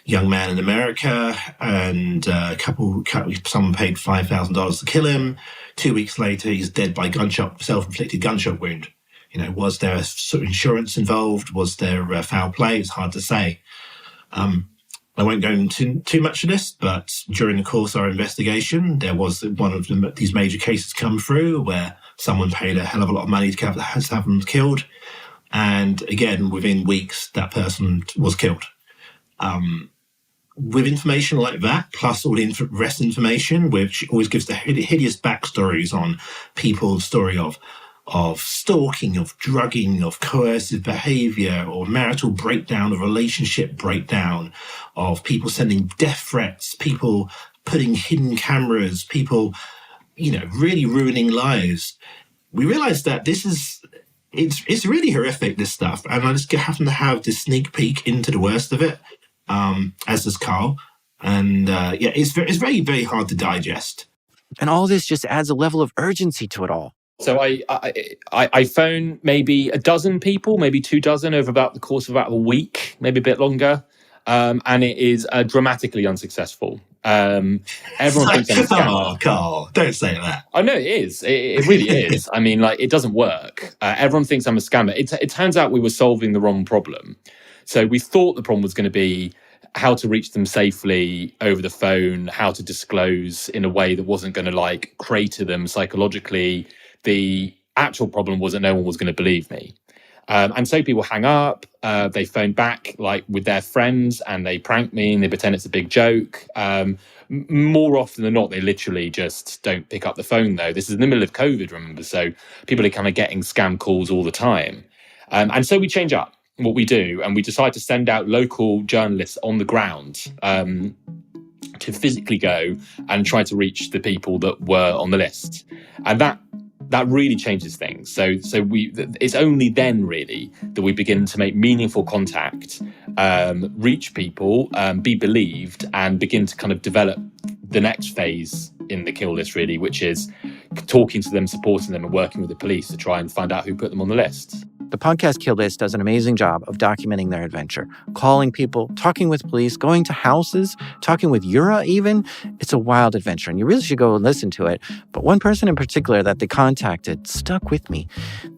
young man in America, and someone paid $5,000 to kill him. 2 weeks later, he's dead by self-inflicted gunshot wound. You know, was there insurance involved? Was there foul play? It's hard to say. I won't go into too much of this, but during the course of our investigation, there was one of these major cases come through where someone paid a hell of a lot of money to have them killed. And again, within weeks, that person was killed. With information like that, plus all the rest information, which always gives the hideous backstories on people's story of stalking, of drugging, of coercive behavior, or marital breakdown, of relationship breakdown, of people sending death threats, people putting hidden cameras, people, you know, really ruining lives. We realized that it's really horrific, this stuff. And I just happen to have this sneak peek into the worst of it, as does Carl. And it's very, very hard to digest. And all this just adds a level of urgency to it all. So I phoned maybe a dozen people, maybe 24 over about the course of about a week, maybe a bit longer. And it is dramatically unsuccessful. Everyone thinks I'm a scammer. Oh, Carl, don't say that. I know it is. It really is. I mean, like, it doesn't work. Everyone thinks I'm a scammer. It turns out we were solving the wrong problem. So we thought the problem was going to be how to reach them safely over the phone, how to disclose in a way that wasn't going to like crater them psychologically. The actual problem was that no one was going to believe me. And so people hang up, they phone back like with their friends and they prank me and they pretend it's a big joke. More often than not, they literally just don't pick up the phone, though. This is in the middle of COVID, remember? So people are kind of getting scam calls all the time. And so we change up what we do and we decide to send out local journalists on the ground to physically go and try to reach the people that were on the list. And that really changes things. So it's only then really that we begin to make meaningful contact, reach people, be believed, and begin to kind of develop the next phase in the kill list, really, which is talking to them, supporting them, and working with the police to try and find out who put them on the list. The podcast Kill List does an amazing job of documenting their adventure, calling people, talking with police, going to houses, talking with Yura even. It's a wild adventure, and you really should go and listen to it. But one person in particular that they contacted stuck with me.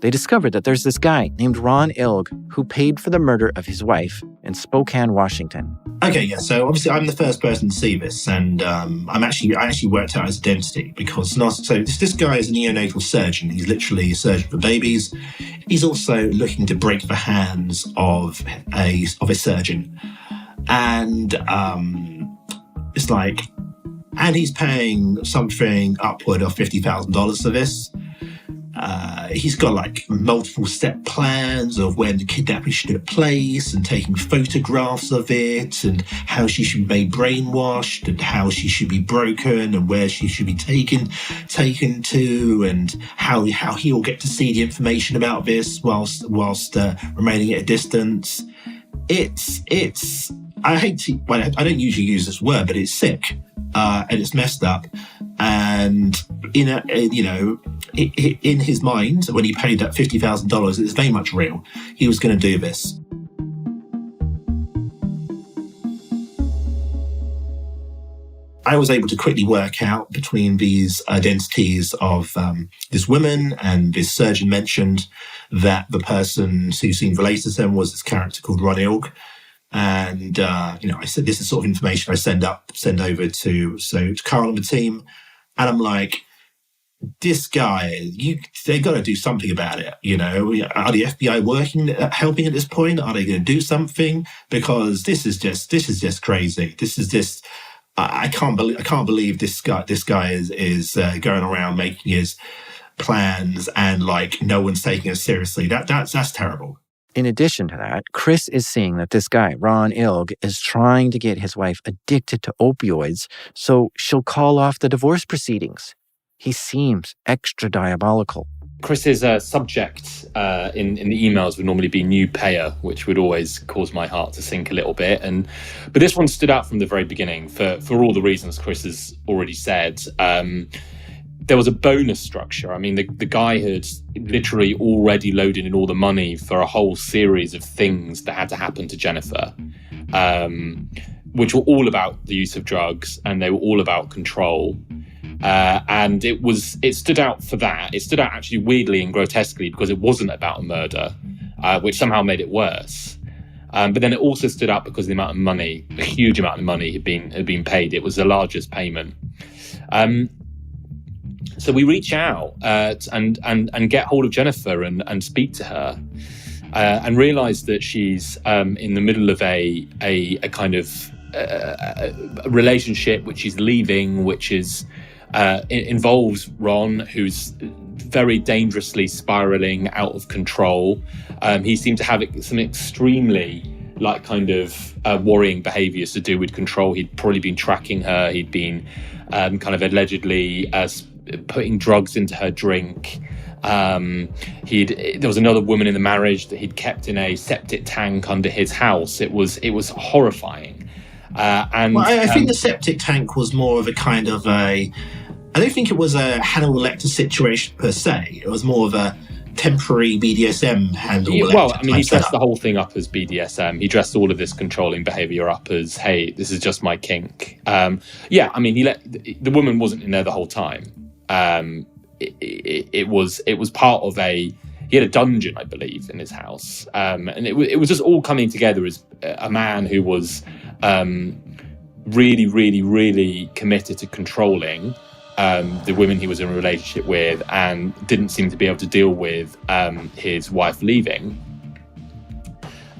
They discovered that there's this guy named Ron Ilg who paid for the murder of his wife in Spokane, Washington. Okay, yeah. So obviously, I'm the first person to see this, and I actually worked out his identity because this guy is a neonatal surgeon. He's literally a surgeon for babies. He's also looking to break the hands of a surgeon, and it's like, and he's paying something upward of $50,000 for this. He's got like multiple step plans of when the kidnapping should take place and taking photographs of it and how she should be made brainwashed and how she should be broken and where she should be taken to and how he'll get to see the information about this whilst remaining at a distance. It's I don't usually use this word, but it's sick and it's messed up. And in his mind, when he paid that $50,000, it's very much real. He was going to do this. I was able to quickly work out between these identities of this woman and this surgeon mentioned that the person who seemed related to them was this character called Ron Ilg. And, I said, this is sort of information I send over to Carl and the team. And I'm like, this guy, they got to do something about it. Are the FBI helping at this point? Are they going to do something? Because this is just crazy. This is just, I can't believe this guy is going around making his plans and like no one's taking it seriously. That's terrible. In addition to that, Chris is seeing that this guy, Ron Ilg, is trying to get his wife addicted to opioids so she'll call off the divorce proceedings. He seems extra diabolical. Chris's subject in the emails would normally be new payer, which would always cause my heart to sink a little bit. But this one stood out from the very beginning for all the reasons Chris has already said. There was a bonus structure. I mean, the guy had literally already loaded in all the money for a whole series of things that had to happen to Jennifer, which were all about the use of drugs and they were all about control. And it stood out for that. It stood out actually weirdly and grotesquely because it wasn't about a murder, which somehow made it worse. But then it also stood out because the amount of money, a huge amount of money had been paid. It was the largest payment. So we reach out and get hold of Jennifer and speak to her and realise that she's in the middle of a kind of a relationship which she's leaving, which is involves Ron, who's very dangerously spiralling out of control. He seemed to have some extremely worrying behaviours to do with control. He'd probably been tracking her. He'd been kind of allegedly putting drugs into her drink. There was another woman in the marriage that he'd kept in a septic tank under his house. It was horrifying. I think the septic tank was more of a kind of I don't think it was a Hannibal Lecter situation per se. It was more of a temporary BDSM Hannibal Lecter. Well, I mean, he dressed the whole thing up as BDSM. He dressed all of this controlling behaviour up as, hey, this is just my kink. I mean, the woman wasn't in there the whole time. It was part of a he had a dungeon, I believe, in his house. And it was just all coming together as a man who was really, really, really committed to controlling the women he was in a relationship with, and didn't seem to be able to deal with his wife leaving.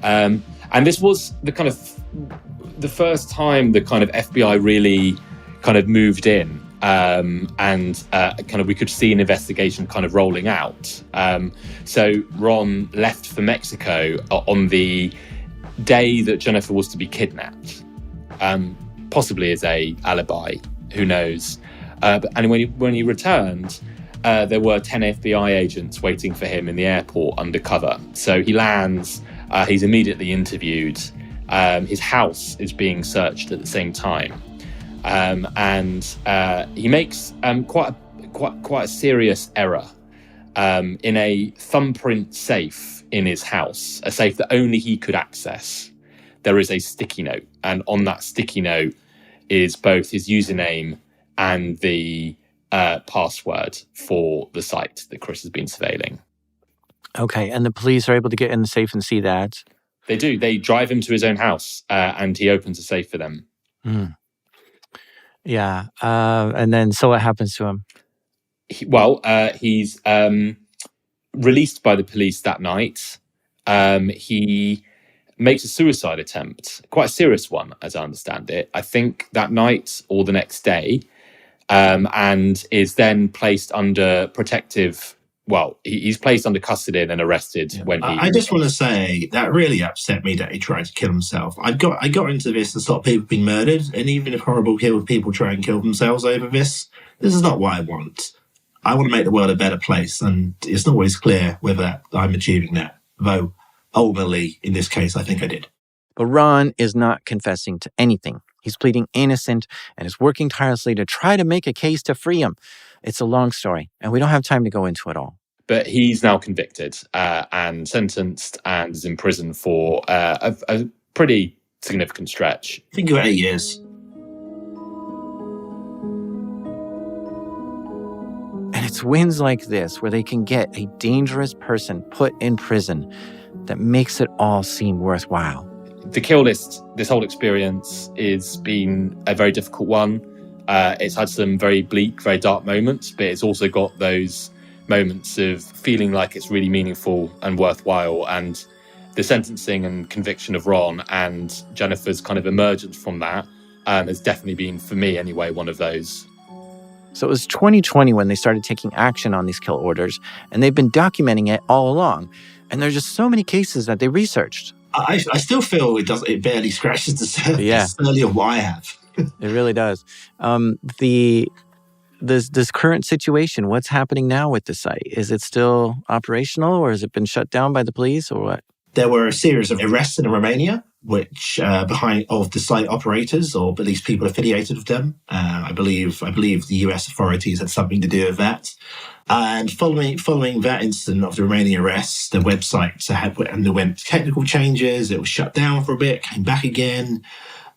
And this was the first time the kind of FBI really kind of moved in, and kind of we could see an investigation kind of rolling out. So Ron left for Mexico on the day that Jennifer was to be kidnapped, possibly as a alibi, who knows. And when he returned, there were 10 FBI agents waiting for him in the airport undercover. So he lands, he's immediately interviewed. His house is being searched at the same time. And he makes quite a serious error in a thumbprint safe in his house, a safe that only he could access. There is a sticky note, and on that sticky note is both his username and the password for the site that Chris has been surveilling. Okay, and the police are able to get in the safe and see that? They do. They drive him to his own house, and he opens a safe for them. Mm. Yeah, and then so what happens to him? He's released by the police that night. He makes a suicide attempt, quite a serious one, as I understand it, I think that night or the next day, and is then placed under protective. Well, he's placed under custody and then arrested when he... I just want to say that really upset me that he tried to kill himself. I got into this to stop people being murdered, and even if horrible people try and kill themselves over this is not what I want. I want to make the world a better place, and it's not always clear whether I'm achieving that, though ultimately, in this case, I think I did. But Ron is not confessing to anything. He's pleading innocent and is working tirelessly to try to make a case to free him. It's a long story, and we don't have time to go into it all. But he's now convicted and sentenced and is in prison for a pretty significant stretch. I think about 8 years. And it's wins like this where they can get a dangerous person put in prison that makes it all seem worthwhile. The kill list, this whole experience, has been a very difficult one. It's had some very bleak, very dark moments, but it's also got those moments of feeling like it's really meaningful and worthwhile. And the sentencing and conviction of Ron and Jennifer's kind of emergence from that has definitely been, for me anyway, one of those. So it was 2020 when they started taking action on these kill orders, and they've been documenting it all along. And there's just so many cases that they researched. I still feel it barely scratches the surface early of what I have. It really does. This current situation, what's happening now with the site? Is it still operational, or has it been shut down by the police, or what? There were a series of arrests in Romania, which of the site operators, or at least people affiliated with them. I believe the US authorities had something to do with that. And following that incident of the Romanian arrests, the website underwent technical changes. It was shut down for a bit, came back again.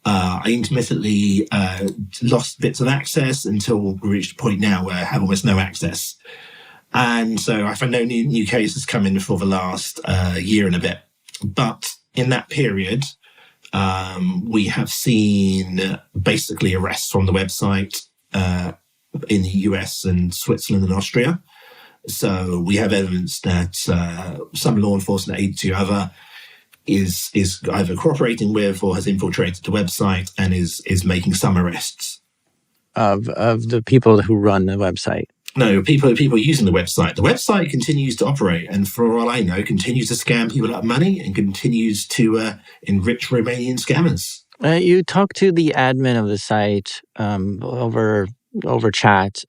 I intermittently lost bits of access until we reached a point now where I have almost no access. And so I've had no new cases come in for the last year and a bit. But in that period, we have seen basically arrests from the website in the US and Switzerland and Austria. So we have evidence that some law enforcement agency or other is either cooperating with or has infiltrated the website and is making some arrests. Of the people who run the website? No, people using the website. The website continues to operate, and for all I know, continues to scam people out of money and continues to enrich Romanian scammers. You talked to the admin of the site over chat.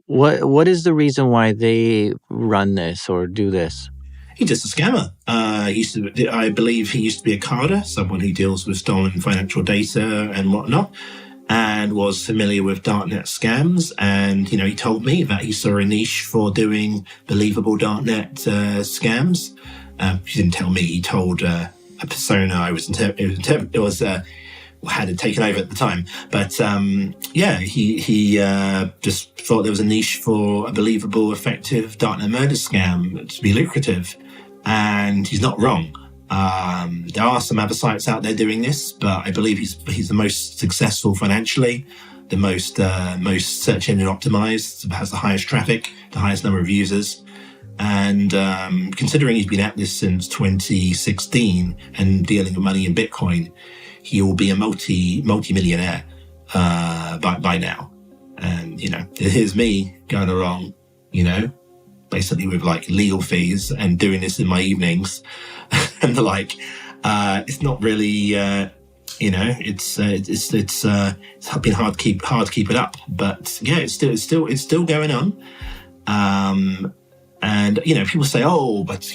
What is the reason why they run this or do this? He's just a scammer. I believe he used to be a carder, someone who deals with stolen financial data and whatnot, and was familiar with darknet scams. And, he told me that he saw a niche for doing believable darknet scams. He didn't tell me. He told a persona I was had it taken over at the time. But he just thought there was a niche for a believable, effective darknet murder scam to be lucrative. And he's not wrong. There are some other sites out there doing this, but I believe he's the most successful financially, the most search engine optimized, has the highest traffic, the highest number of users. And considering he's been at this since 2016 and dealing with money in Bitcoin, he will be a multi-millionaire by now. And, here's me going along, basically with like legal fees and doing this in my evenings. And it's not really, it's been hard to keep it up. But yeah, it's still going on. And, people say, oh, but,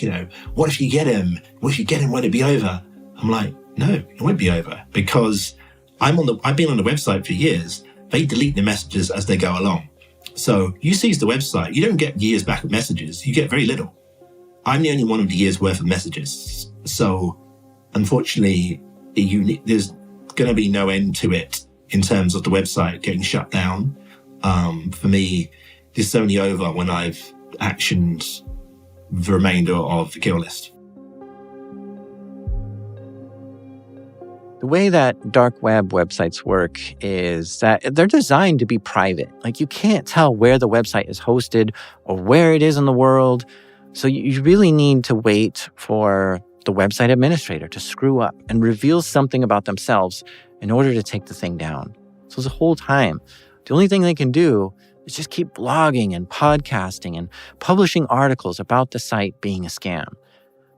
what if you get him? What if you get him? Won't it be over? I'm like, no, it won't be over, because I've been on the website for years. They delete the messages as they go along. So you seize the website, you don't get years back of messages. You get very little. I'm the only one of the year's worth of messages. So unfortunately, there's going to be no end to it in terms of the website getting shut down. For me, this is only over when I've actioned the remainder of the kill list. The way that dark web websites work is that they're designed to be private. Like, you can't tell where the website is hosted or where it is in the world. So you really need to wait for the website administrator to screw up and reveal something about themselves in order to take the thing down. So the whole time, the only thing they can do is just keep blogging and podcasting and publishing articles about the site being a scam.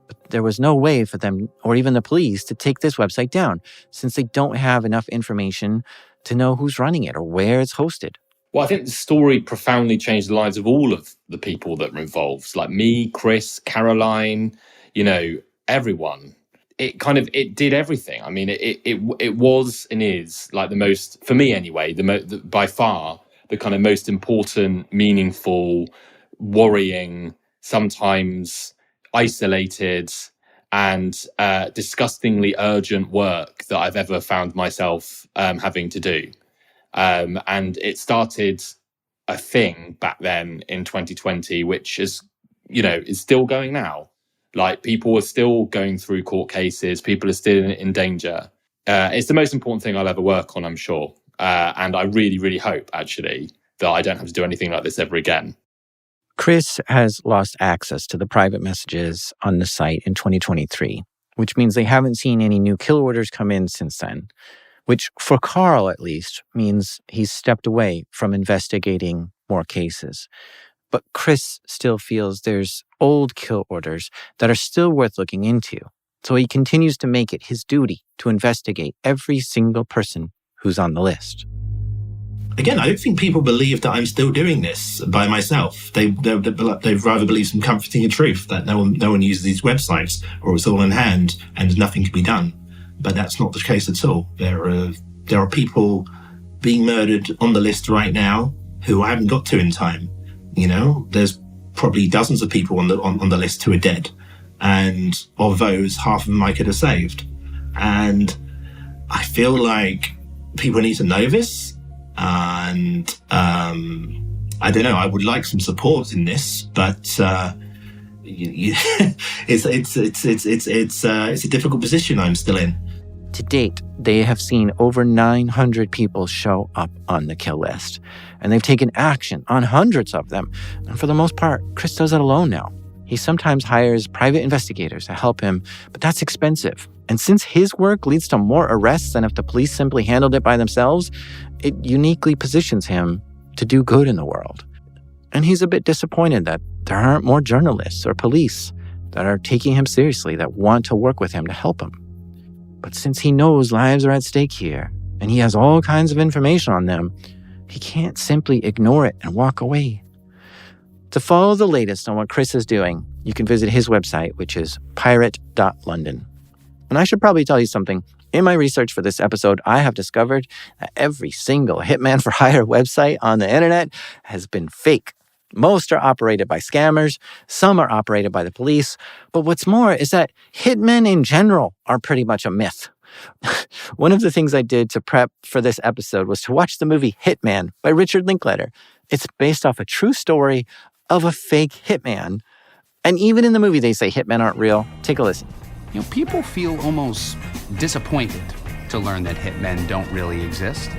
But there was no way for them, or even the police, to take this website down, since they don't have enough information to know who's running it or where it's hosted. Well, I think the story profoundly changed the lives of all of the people that were involved, like me, Chris, Caroline, everyone. It did everything. I mean, it was and is like the most, for me anyway, by far the kind of most important, meaningful, worrying, sometimes isolated and disgustingly urgent work that I've ever found myself having to do. And it started a thing back then in 2020, which is still going now. Like, people are still going through court cases. People are still in danger. It's the most important thing I'll ever work on, I'm sure. And I really, really hope, actually, that I don't have to do anything like this ever again. Chris has lost access to the private messages on the site in 2023, which means they haven't seen any new kill orders come in since then, which for Carl, at least, means he's stepped away from investigating more cases. But Chris still feels there's old kill orders that are still worth looking into. So he continues to make it his duty to investigate every single person who's on the list. Again, I don't think people believe that I'm still doing this by myself. They'd rather believe some comforting truth that no one uses these websites, or it's all in hand and nothing can be done. But that's not the case at all. There are people being murdered on the list right now who I haven't got to in time. There's probably dozens of people on the list who are dead, and of those, half of them I could have saved. And I feel like people need to know this. And I don't know. I would like some support in this, but it's a difficult position I'm still in. To date, they have seen over 900 people show up on the kill list, and they've taken action on hundreds of them. And for the most part, Chris does it alone now. He sometimes hires private investigators to help him, but that's expensive. And since his work leads to more arrests than if the police simply handled it by themselves, it uniquely positions him to do good in the world. And he's a bit disappointed that there aren't more journalists or police that are taking him seriously, that want to work with him to help him. But since he knows lives are at stake here, and he has all kinds of information on them, he can't simply ignore it and walk away. To follow the latest on what Chris is doing, you can visit his website, which is pirate.london. And I should probably tell you something. In my research for this episode, I have discovered that every single Hitman for Hire website on the internet has been fake. Most are operated by scammers, some are operated by the police, but what's more is that hitmen in general are pretty much a myth. One of the things I did to prep for this episode was to watch the movie Hitman by Richard Linklater. It's based off a true story of a fake hitman. And even in the movie, they say hitmen aren't real. Take a listen. People feel almost disappointed to learn that hitmen don't really exist.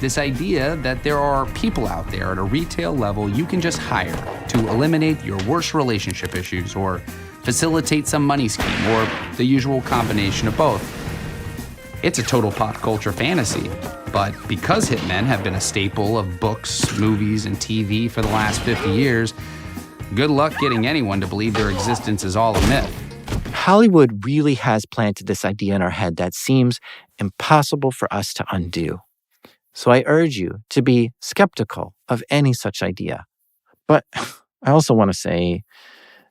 This idea that there are people out there at a retail level you can just hire to eliminate your worst relationship issues or facilitate some money scheme or the usual combination of both. It's a total pop culture fantasy, but because hitmen have been a staple of books, movies, and TV for the last 50 years, good luck getting anyone to believe their existence is all a myth. Hollywood really has planted this idea in our head that seems impossible for us to undo. So I urge you to be skeptical of any such idea. But I also want to say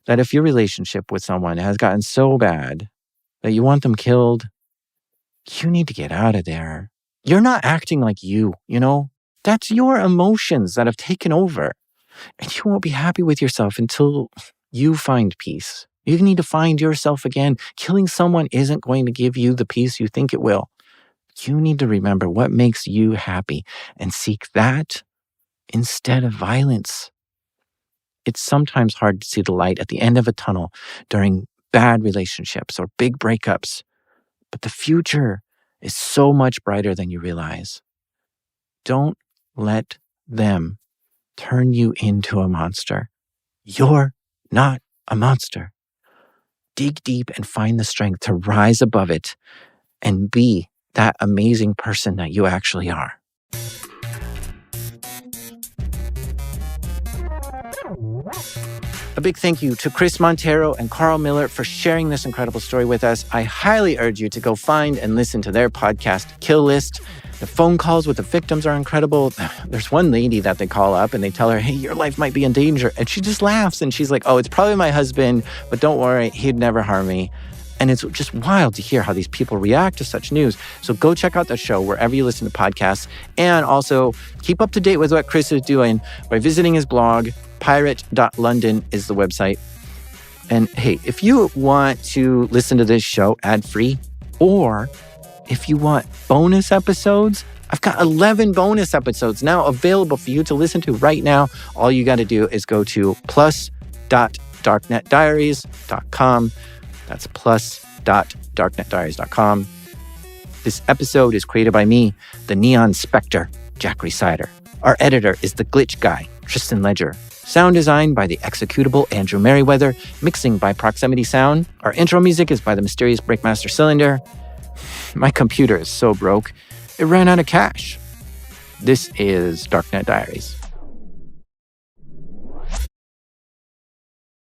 that if your relationship with someone has gotten so bad that you want them killed, you need to get out of there. You're not acting like you know? That's your emotions that have taken over. And you won't be happy with yourself until you find peace. You need to find yourself again. Killing someone isn't going to give you the peace you think it will. You need to remember what makes you happy and seek that instead of violence. It's sometimes hard to see the light at the end of a tunnel during bad relationships or big breakups, but the future is so much brighter than you realize. Don't let them turn you into a monster. You're not a monster. Dig deep and find the strength to rise above it and be that amazing person that you actually are. A big thank you to Chris Monteiro and Carl Miller for sharing this incredible story with us. I highly urge you to go find and listen to their podcast, Kill List. The phone calls with the victims are incredible. There's one lady that they call up and they tell her, hey, your life might be in danger. And she just laughs and she's like, oh, it's probably my husband, but don't worry, he'd never harm me. And it's just wild to hear how these people react to such news. So go check out the show wherever you listen to podcasts. And also keep up to date with what Chris is doing by visiting his blog. Pirate.London is the website. And hey, if you want to listen to this show ad-free, or if you want bonus episodes, I've got 11 bonus episodes now available for you to listen to right now. All you got to do is go to plus.darknetdiaries.com. That's plus.darknetdiaries.com. This episode is created by me, the Neon Spectre, Jack Resider. Our editor is the Glitch Guy, Tristan Ledger. Sound design by the executable Andrew Merriweather. Mixing by Proximity Sound. Our intro music is by the mysterious Breakmaster Cylinder. My computer is so broke, it ran out of cash. This is Darknet Diaries.